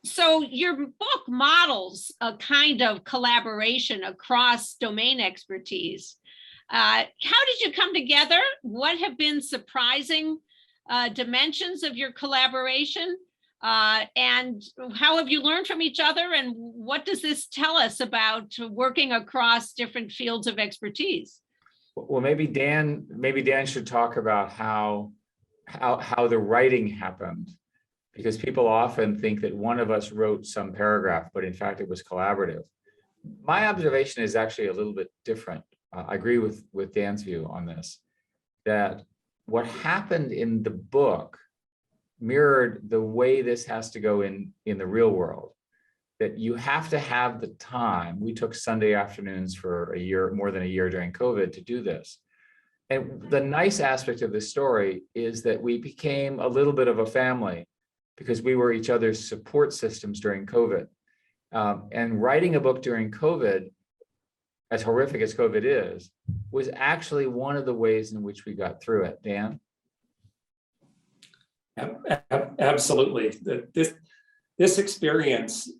So your book models a kind of collaboration across domain expertise. How did you come together? What have been surprising dimensions of your collaboration? And how have you learned from each other? And what does this tell us about working across different fields of expertise? Well, maybe Dan should talk about how the writing happened, because people often think that one of us wrote some paragraph, but in fact it was collaborative. My observation is actually a little bit different. I agree with Dan's view on this, that what happened in the book mirrored the way this has to go in the real world, that you have to have the time. We took Sunday afternoons for a year, more than a year during COVID to do this. And the nice aspect of this story is that we became a little bit of a family because we were each other's support systems during COVID. And writing a book during COVID, as horrific as COVID is, was actually one of the ways in which we got through it. Dan? Absolutely. This experience,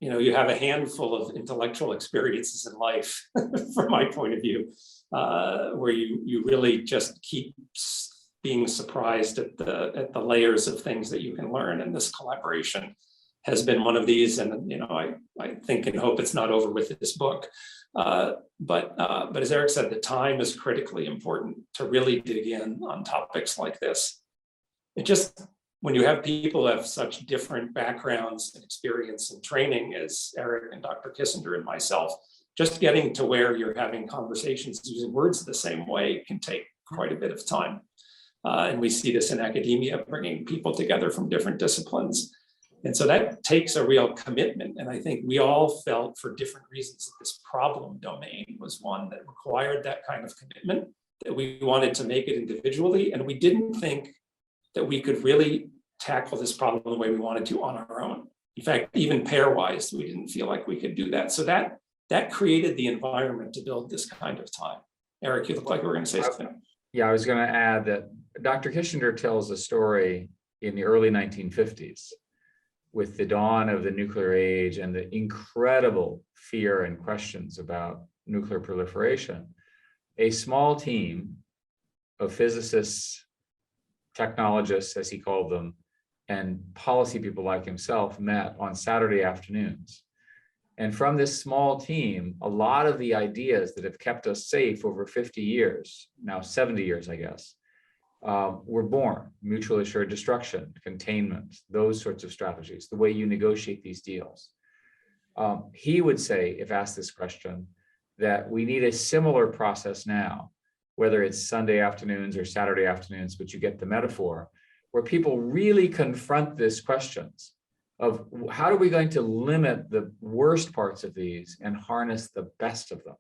you have a handful of intellectual experiences in life, from my point of view, where you really just keep being surprised at the layers of things that you can learn. And this collaboration has been one of these. And I think and hope it's not over with this book. But as Eric said, the time is critically important to really dig in on topics like this. It just, when you have people who have such different backgrounds and experience and training as Eric and Dr. Kissinger and myself, just getting to where you're having conversations using words the same way can take quite a bit of time. And we see this in academia, bringing people together from different disciplines. And so that takes a real commitment. And I think we all felt, for different reasons, that this problem domain was one that required that kind of commitment, that we wanted to make it individually. And we didn't think that we could really tackle this problem the way we wanted to on our own. In fact, even pairwise, we didn't feel like we could do that. So that created the environment to build this kind of time. Eric, you look like you were going to say something. Yeah, I was going to add that Dr. Kissinger tells a story in the early 1950s with the dawn of the nuclear age and the incredible fear and questions about nuclear proliferation. A small team of physicists, technologists, as he called them, and policy people like himself met on Saturday afternoons. And from this small team, a lot of the ideas that have kept us safe over 50 years, now 70 years, I guess, were born. Mutually assured destruction, containment, those sorts of strategies, the way you negotiate these deals. He would say, if asked this question, that we need a similar process now, whether it's Sunday afternoons or Saturday afternoons, but you get the metaphor, where people really confront these questions of how are we going to limit the worst parts of these and harness the best of them.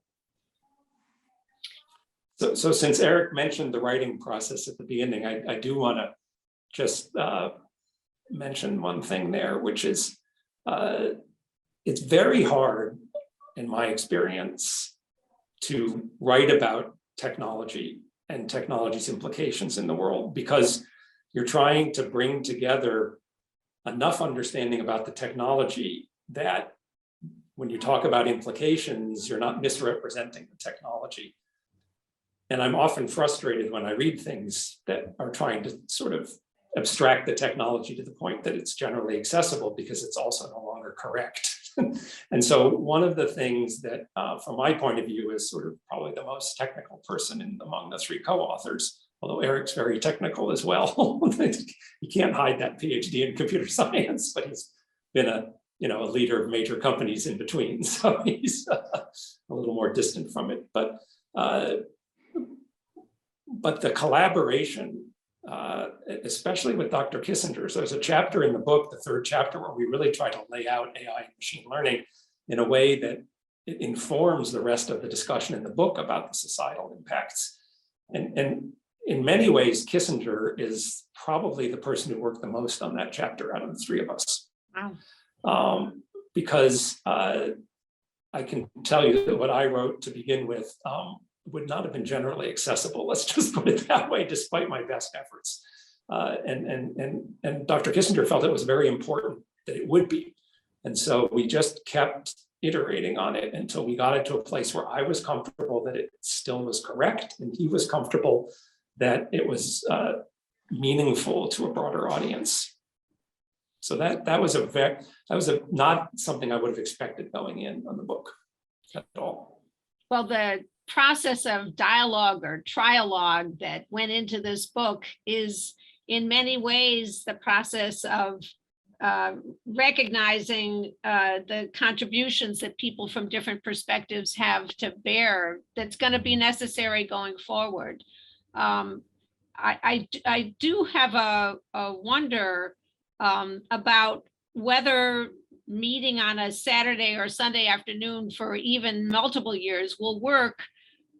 So since Eric mentioned the writing process at the beginning, I do want to just mention one thing there, which is it's very hard, in my experience, to write about technology and technology's implications in the world, because you're trying to bring together enough understanding about the technology that when you talk about implications, you're not misrepresenting the technology. And I'm often frustrated when I read things that are trying to sort of abstract the technology to the point that it's generally accessible, because it's also no longer correct. And so one of the things that, from my point of view, is sort of probably the most technical person among the three co-authors, although Eric's very technical as well. He can't hide that PhD in computer science, but he's been a leader of major companies in between, so he's a little more distant from it. But the collaboration, especially with Dr. Kissinger. So there's a chapter in the book, the third chapter, where we really try to lay out AI and machine learning in a way that it informs the rest of the discussion in the book about the societal impacts. And in many ways, Kissinger is probably the person who worked the most on that chapter out of the three of us. Wow. Because I can tell you that what I wrote to begin with would not have been generally accessible. Let's just put it that way, despite my best efforts. And Dr. Kissinger felt it was very important that it would be. And so we just kept iterating on it until we got it to a place where I was comfortable that it still was correct, and he was comfortable that it was meaningful to a broader audience. So that was not something I would have expected going in on the book at all. Well, the process of dialogue or trialogue that went into this book is in many ways the process of recognizing the contributions that people from different perspectives have to bear that's going to be necessary going forward. I do have a wonder about whether meeting on a Saturday or Sunday afternoon for even multiple years will work,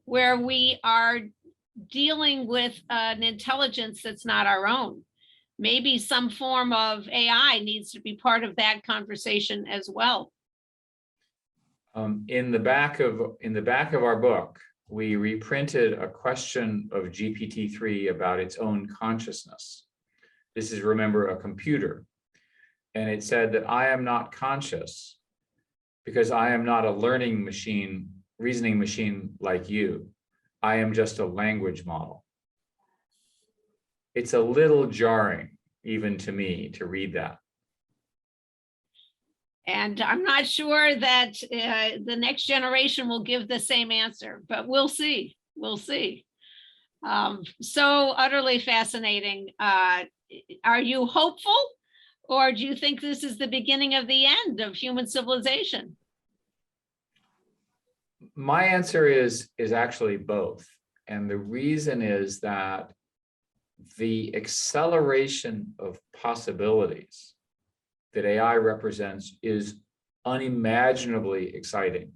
where we are dealing with an intelligence that's not our own. Maybe some form of AI needs to be part of that conversation as well. In the back of our book, we reprinted a question of GPT-3 about its own consciousness. This is, remember, a computer. And it said that I am not conscious because I am not a learning machine, reasoning machine like you. I am just a language model. It's a little jarring, even to me, to read that. And I'm not sure that the next generation will give the same answer, but we'll see. We'll see. So utterly fascinating. Are you hopeful, or do you think this is the beginning of the end of human civilization? My answer is actually both. And the reason is that the acceleration of possibilities that AI represents is unimaginably exciting.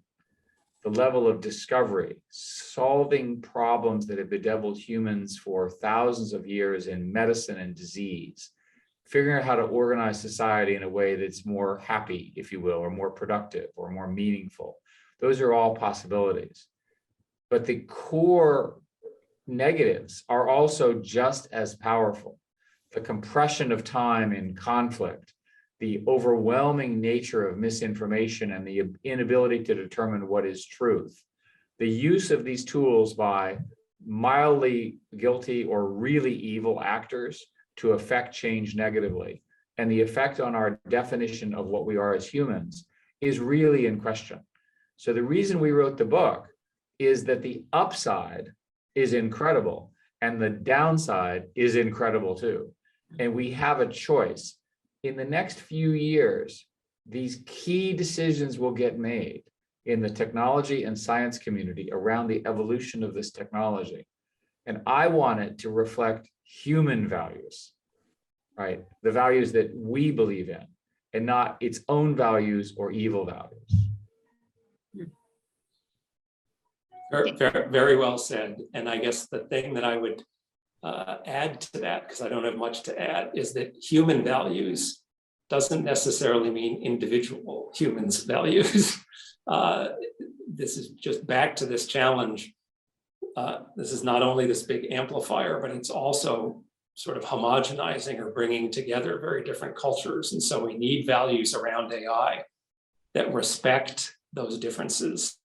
The level of discovery, solving problems that have bedeviled humans for thousands of years in medicine and disease, figuring out how to organize society in a way that's more happy, if you will, or more productive or more meaningful. Those are all possibilities. But the core negatives are also just as powerful. The compression of time in conflict, the overwhelming nature of misinformation and the inability to determine what is truth, the use of these tools by mildly guilty or really evil actors to affect change negatively, and the effect on our definition of what we are as humans is really in question. So the reason we wrote the book is that the upside is incredible and the downside is incredible too. And we have a choice. In the next few years, these key decisions will get made in the technology and science community around the evolution of this technology. And I want it to reflect human values, right? The values that we believe in, and not its own values or evil values. Very, very well said. And I guess the thing that I would add to that, because I don't have much to add, is that human values doesn't necessarily mean individual humans' values. This is just back to this challenge. This is not only this big amplifier, but it's also sort of homogenizing or bringing together very different cultures. And so we need values around AI that respect those differences.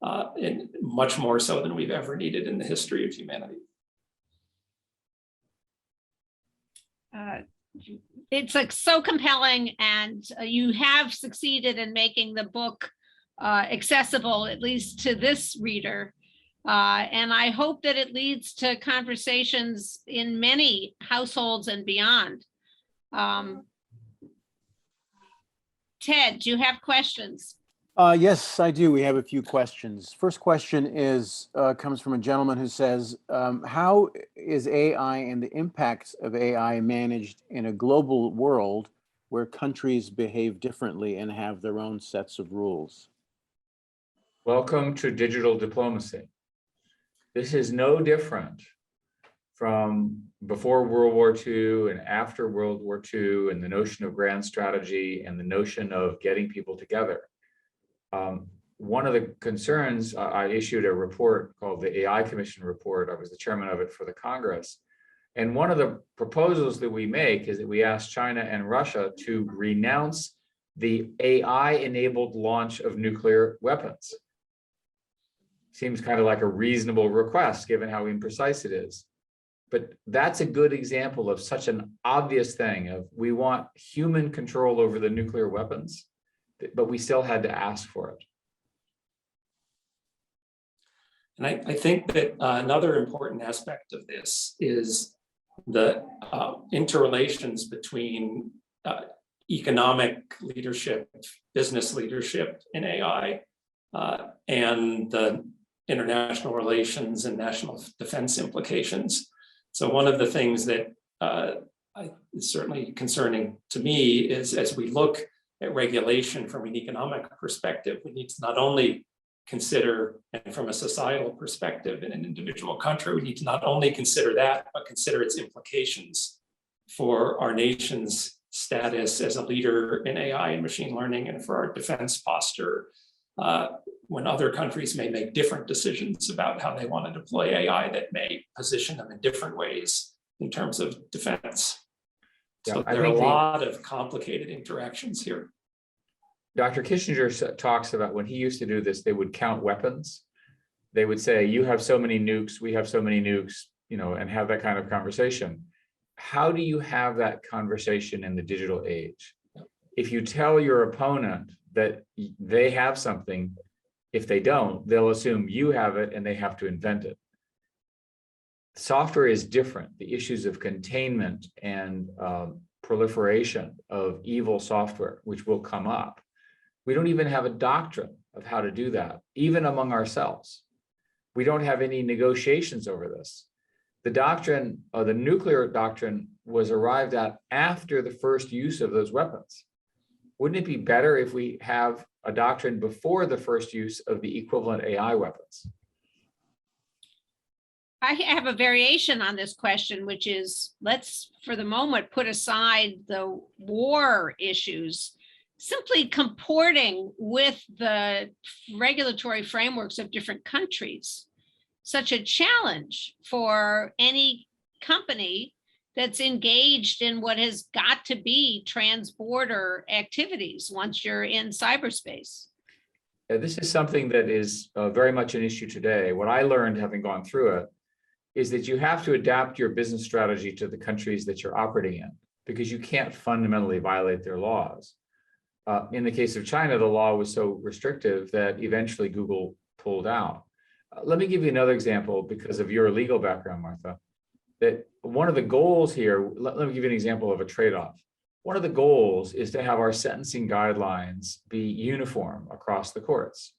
and much more so than we've ever needed in the history of humanity. It's like so compelling, and you have succeeded in making the book accessible, at least to this reader. And I hope that it leads to conversations in many households and beyond. Ted, do you have questions? Yes, I do. We have a few questions. First question is comes from a gentleman who says, how is AI and the impacts of AI managed in a global world where countries behave differently and have their own sets of rules? Welcome to digital diplomacy. This is no different from before World War II and after World War II, and the notion of grand strategy and the notion of getting people together. One of the concerns, I issued a report called the AI Commission report. I was the chairman of it for the Congress. And one of the proposals that we make is that we ask China and Russia to renounce the AI-enabled launch of nuclear weapons. Seems kind of like a reasonable request given how imprecise it is. But that's a good example of such an obvious thing of we want human control over the nuclear weapons, but we still had to ask for it. And I think that another important aspect of this is the interrelations between economic leadership, business leadership in AI, and the international relations and national defense implications. So one of the things that is certainly concerning to me is, as we look at regulation from an economic perspective, we need to not only consider, and from a societal perspective in an individual country, we need to not only consider that, but consider its implications for our nation's status as a leader in AI and machine learning, and for our defense posture when other countries may make different decisions about how they want to deploy AI that may position them in different ways in terms of defense. So there are a lot of complicated interactions here. Dr. Kissinger talks about when he used to do this, they would count weapons. They would say, you have so many nukes, we have so many nukes, you know, and have that kind of conversation. How do you have that conversation in the digital age? If you tell your opponent that they have something, if they don't, they'll assume you have it and they have to invent it. Software is different. The issues of containment and proliferation of evil software, which will come up. We don't even have a doctrine of how to do that, even among ourselves. We don't have any negotiations over this. The doctrine, or the nuclear doctrine, was arrived at after the first use of those weapons. Wouldn't it be better if we have a doctrine before the first use of the equivalent AI weapons? I have a variation on this question, which is, let's, for the moment, put aside the war issues. Simply comporting with the regulatory frameworks of different countries, such a challenge for any company that's engaged in what has got to be trans-border activities once you're in cyberspace. This is something that is very much an issue today. What I learned having gone through it is that you have to adapt your business strategy to the countries that you're operating in, because you can't fundamentally violate their laws. In the case of China, the law was so restrictive that eventually Google pulled out. Let me give you another example because of your legal background, Martha. That one of the goals here, let me give you an example of a trade-off. One of the goals is to have our sentencing guidelines be uniform across the courts.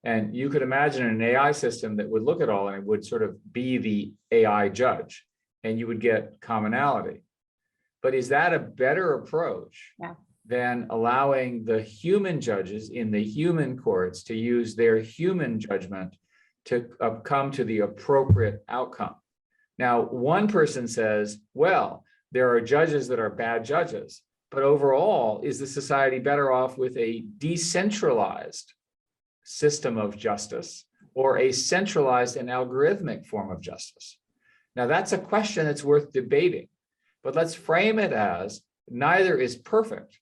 And you could imagine an AI system that would look at all and it would sort of be the AI judge, and you would get commonality. But is that a better approach than allowing the human judges in the human courts to use their human judgment to come to the appropriate outcome? Now, one person says, well, there are judges that are bad judges, but overall, is the society better off with a decentralized system of justice or a centralized and algorithmic form of justice? Now, that's a question that's worth debating, but let's frame it as neither is perfect.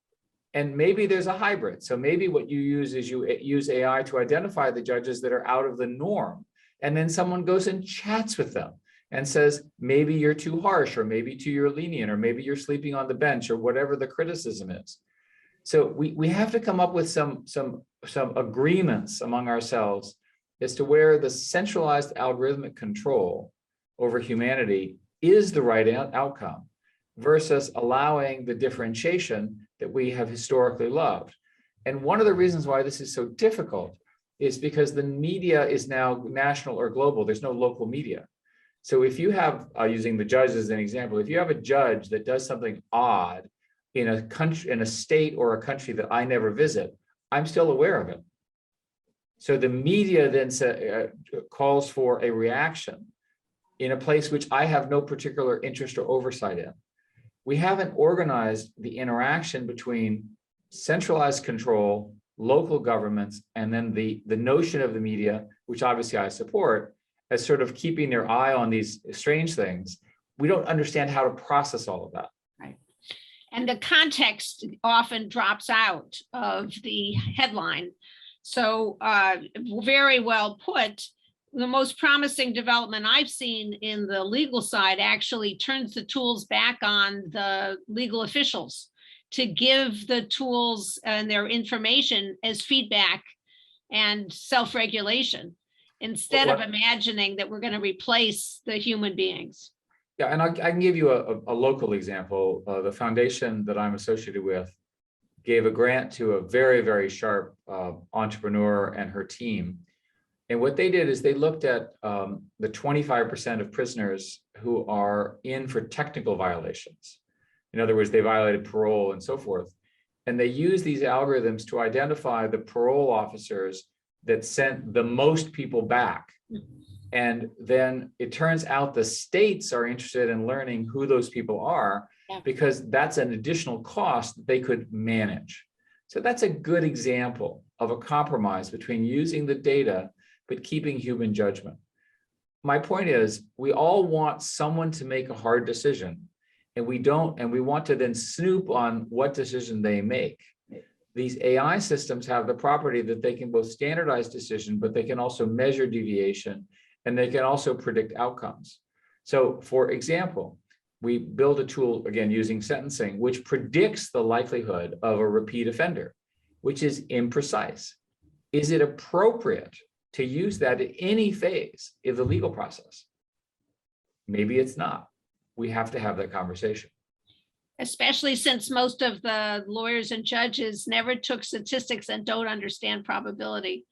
And maybe there's a hybrid. So maybe what you use is you use AI to identify the judges that are out of the norm. And then someone goes and chats with them and says, maybe you're too harsh, or maybe you're lenient, or maybe you're sleeping on the bench, or whatever the criticism is. So we have to come up with some agreements among ourselves as to where the centralized algorithmic control over humanity is the right outcome versus allowing the differentiation that we have historically loved. And one of the reasons why this is so difficult is because the media is now national or global. There's no local media. So if you have, using the judge as an example, if you have a judge that does something odd in a country, in a state or a country that I never visit, I'm still aware of it. So the media then calls for a reaction in a place which I have no particular interest or oversight in. We haven't organized the interaction between centralized control, local governments, and then the notion of the media, which obviously I support, as sort of keeping their eye on these strange things. We don't understand how to process all of that. Right. And the context often drops out of the headline. So very well put. The most promising development I've seen in the legal side actually turns the tools back on the legal officials to give the tools and their information as feedback and self-regulation, instead of imagining that we're going to replace the human beings. Yeah, and I can give you a local example. The foundation that I'm associated with gave a grant to a very, very sharp entrepreneur and her team. And what they did is they looked at the 25% of prisoners who are in for technical violations. In other words, they violated parole and so forth. And they used these algorithms to identify the parole officers that sent the most people back. And then it turns out the states are interested in learning who those people are, because that's an additional cost that they could manage. So that's a good example of a compromise between using the data but keeping human judgment. My point is, we all want someone to make a hard decision, and we don't, and we want to then snoop on what decision they make. These AI systems have the property that they can both standardize decision, but they can also measure deviation, and they can also predict outcomes. So for example, we build a tool, again, using sentencing, which predicts the likelihood of a repeat offender, which is imprecise. Is it appropriate to use that at any phase of the legal process? Maybe it's not. We have to have that conversation. Especially since most of the lawyers and judges never took statistics and don't understand probability.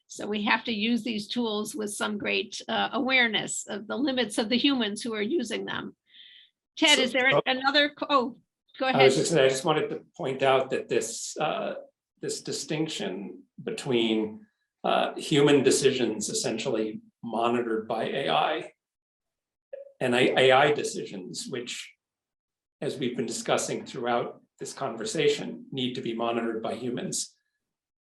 So we have to use these tools with some great awareness of the limits of the humans who are using them. Ted, is there another? Oh, go ahead. I just wanted to point out that this distinction between human decisions essentially monitored by AI and AI decisions, which, as we've been discussing throughout this conversation, need to be monitored by humans.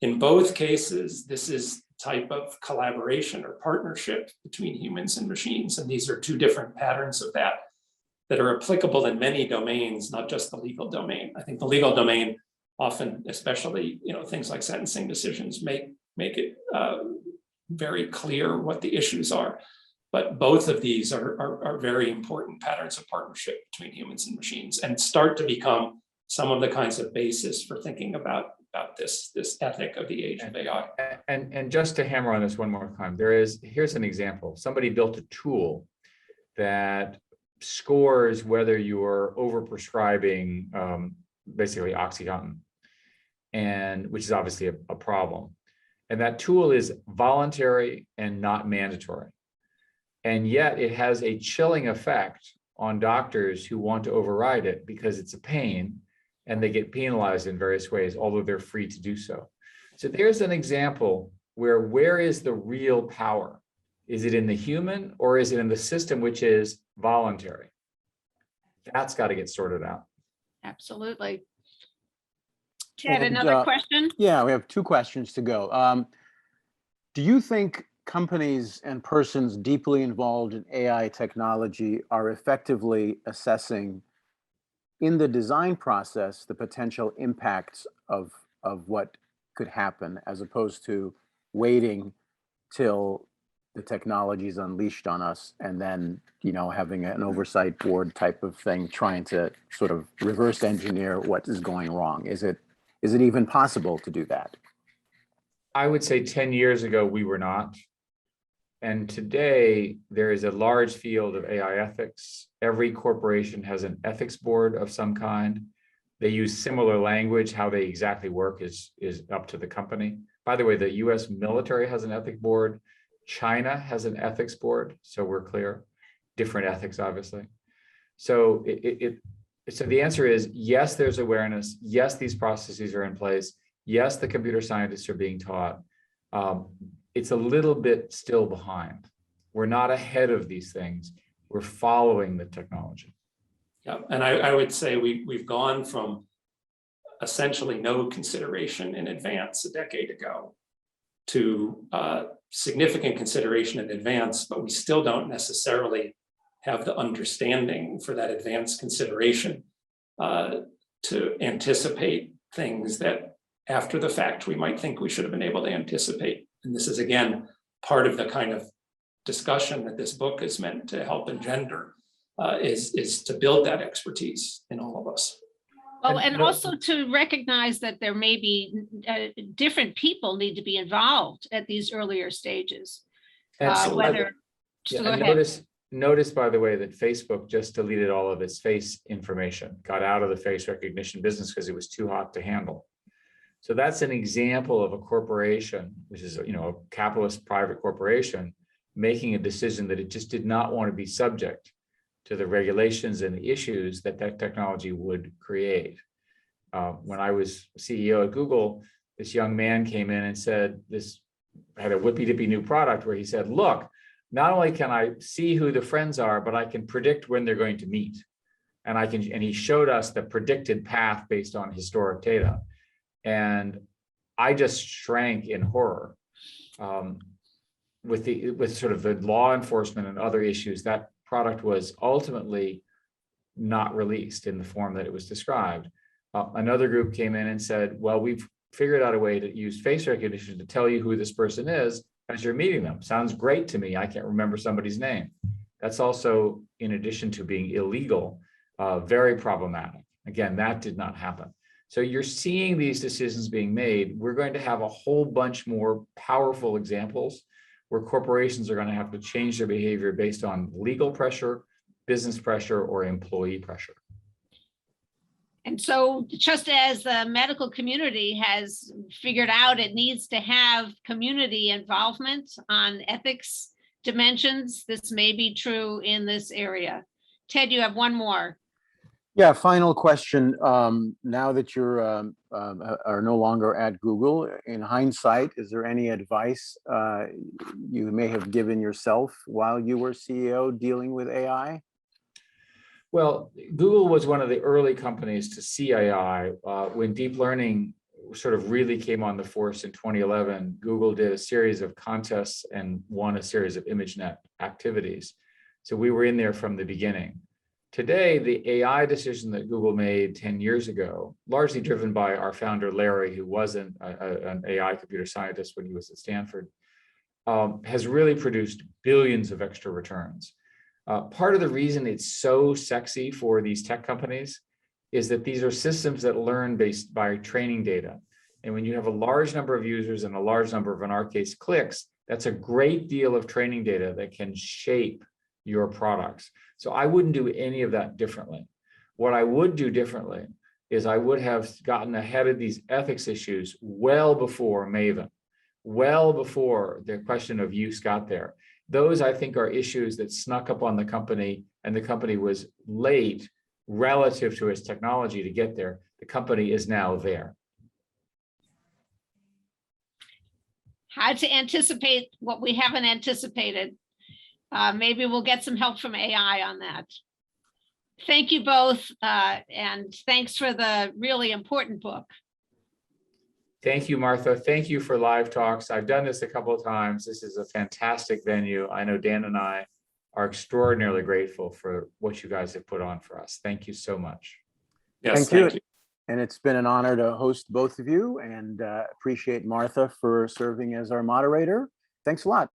In both cases, this is the type of collaboration or partnership between humans and machines. And these are two different patterns of that are applicable in many domains, not just the legal domain. I think the legal domain often, especially things like sentencing decisions, make it very clear what the issues are. But both of these are very important patterns of partnership between humans and machines, and start to become some of the kinds of basis for thinking about this ethic of the age of AI. And just to hammer on this one more time, here's an example. Somebody built a tool that scores whether you're overprescribing basically OxyContin, and which is obviously a problem. And that tool is voluntary and not mandatory. And yet it has a chilling effect on doctors who want to override it because it's a pain, and they get penalized in various ways, although they're free to do so. So there's an example where is the real power? Is it in the human, or is it in the system, which is voluntary? That's got to get sorted out. Absolutely. Ted, And, another question? Yeah, we have two questions to go. Do you think companies and persons deeply involved in AI technology are effectively assessing in the design process, the potential impacts of what could happen, as opposed to waiting till the technology is unleashed on us and then, you know, having an oversight board type of thing, trying to sort of reverse engineer what is going wrong. Is it even possible to do that? I would say 10 years ago, we were not. And today, there is a large field of AI ethics. Every corporation has an ethics board of some kind. They use similar language. How they exactly work is up to the company. By the way, the US military has an ethics board. China has an ethics board, so we're clear. Different ethics, obviously. So so the answer is yes, there's awareness. Yes, these processes are in place. Yes, the computer scientists are being taught. It's a little bit still behind. We're not ahead of these things. We're following the technology. Yeah, and I would say we've gone from essentially no consideration in advance a decade ago to significant consideration in advance, but we still don't necessarily have the understanding for that advanced consideration to anticipate things that after the fact we might think we should have been able to anticipate. And this is, again, part of the kind of discussion that this book is meant to help engender, is to build that expertise in all of us. Well, and also to recognize that there may be different people need to be involved at these earlier stages. Absolutely. So Yeah, and notice, by the way, that Facebook just deleted all of its face information, got out of the face recognition business because it was too hot to handle. So that's an example of a corporation, which is, you know, a capitalist private corporation, making a decision that it just did not want to be subject to the regulations and the issues that technology would create. When I was CEO at Google, this young man came in and said, had a whippy-dippy new product where he said, look, not only can I see who the friends are, but I can predict when they're going to meet. And he showed us the predicted path based on historic data. And I just shrank in horror with sort of the law enforcement and other issues. That product was ultimately not released in the form that it was described. Another group came in and said, well, we've figured out a way to use face recognition to tell you who this person is as you're meeting them. Sounds great to me. I can't remember somebody's name. That's also, in addition to being illegal, very problematic. Again, that did not happen. So you're seeing these decisions being made. We're going to have a whole bunch more powerful examples where corporations are going to have to change their behavior based on legal pressure, business pressure, or employee pressure. And so just as the medical community has figured out it needs to have community involvement on ethics dimensions, this may be true in this area. Ted, you have one more. Yeah, final question. Now that you're are no longer at Google, in hindsight, is there any advice you may have given yourself while you were CEO dealing with AI? Well, Google was one of the early companies to see AI. When deep learning sort of really came on the force in 2011, Google did a series of contests and won a series of ImageNet activities. So we were in there from the beginning. Today, the AI decision that Google made 10 years ago, largely driven by our founder, Larry, who wasn't an AI computer scientist when he was at Stanford, has really produced billions of extra returns. Part of the reason it's so sexy for these tech companies is that these are systems that learn based by training data. And when you have a large number of users and a large number of, in our case, clicks, that's a great deal of training data that can shape your products. So I wouldn't do any of that differently. What I would do differently is I would have gotten ahead of these ethics issues well before Maven, well before the question of use got there. Those, I think, are issues that snuck up on the company, and the company was late relative to its technology to get there. The company is now there. How to anticipate what we haven't anticipated. Maybe we'll get some help from AI on that. Thank you both, and thanks for the really important book. Thank you, Martha. Thank you for live talks. I've done this a couple of times. This is a fantastic venue. I know Dan and I are extraordinarily grateful for what you guys have put on for us. Thank you so much. Yes, Thank you. thank you. And it's been an honor to host both of you, and appreciate Martha for serving as our moderator. Thanks a lot.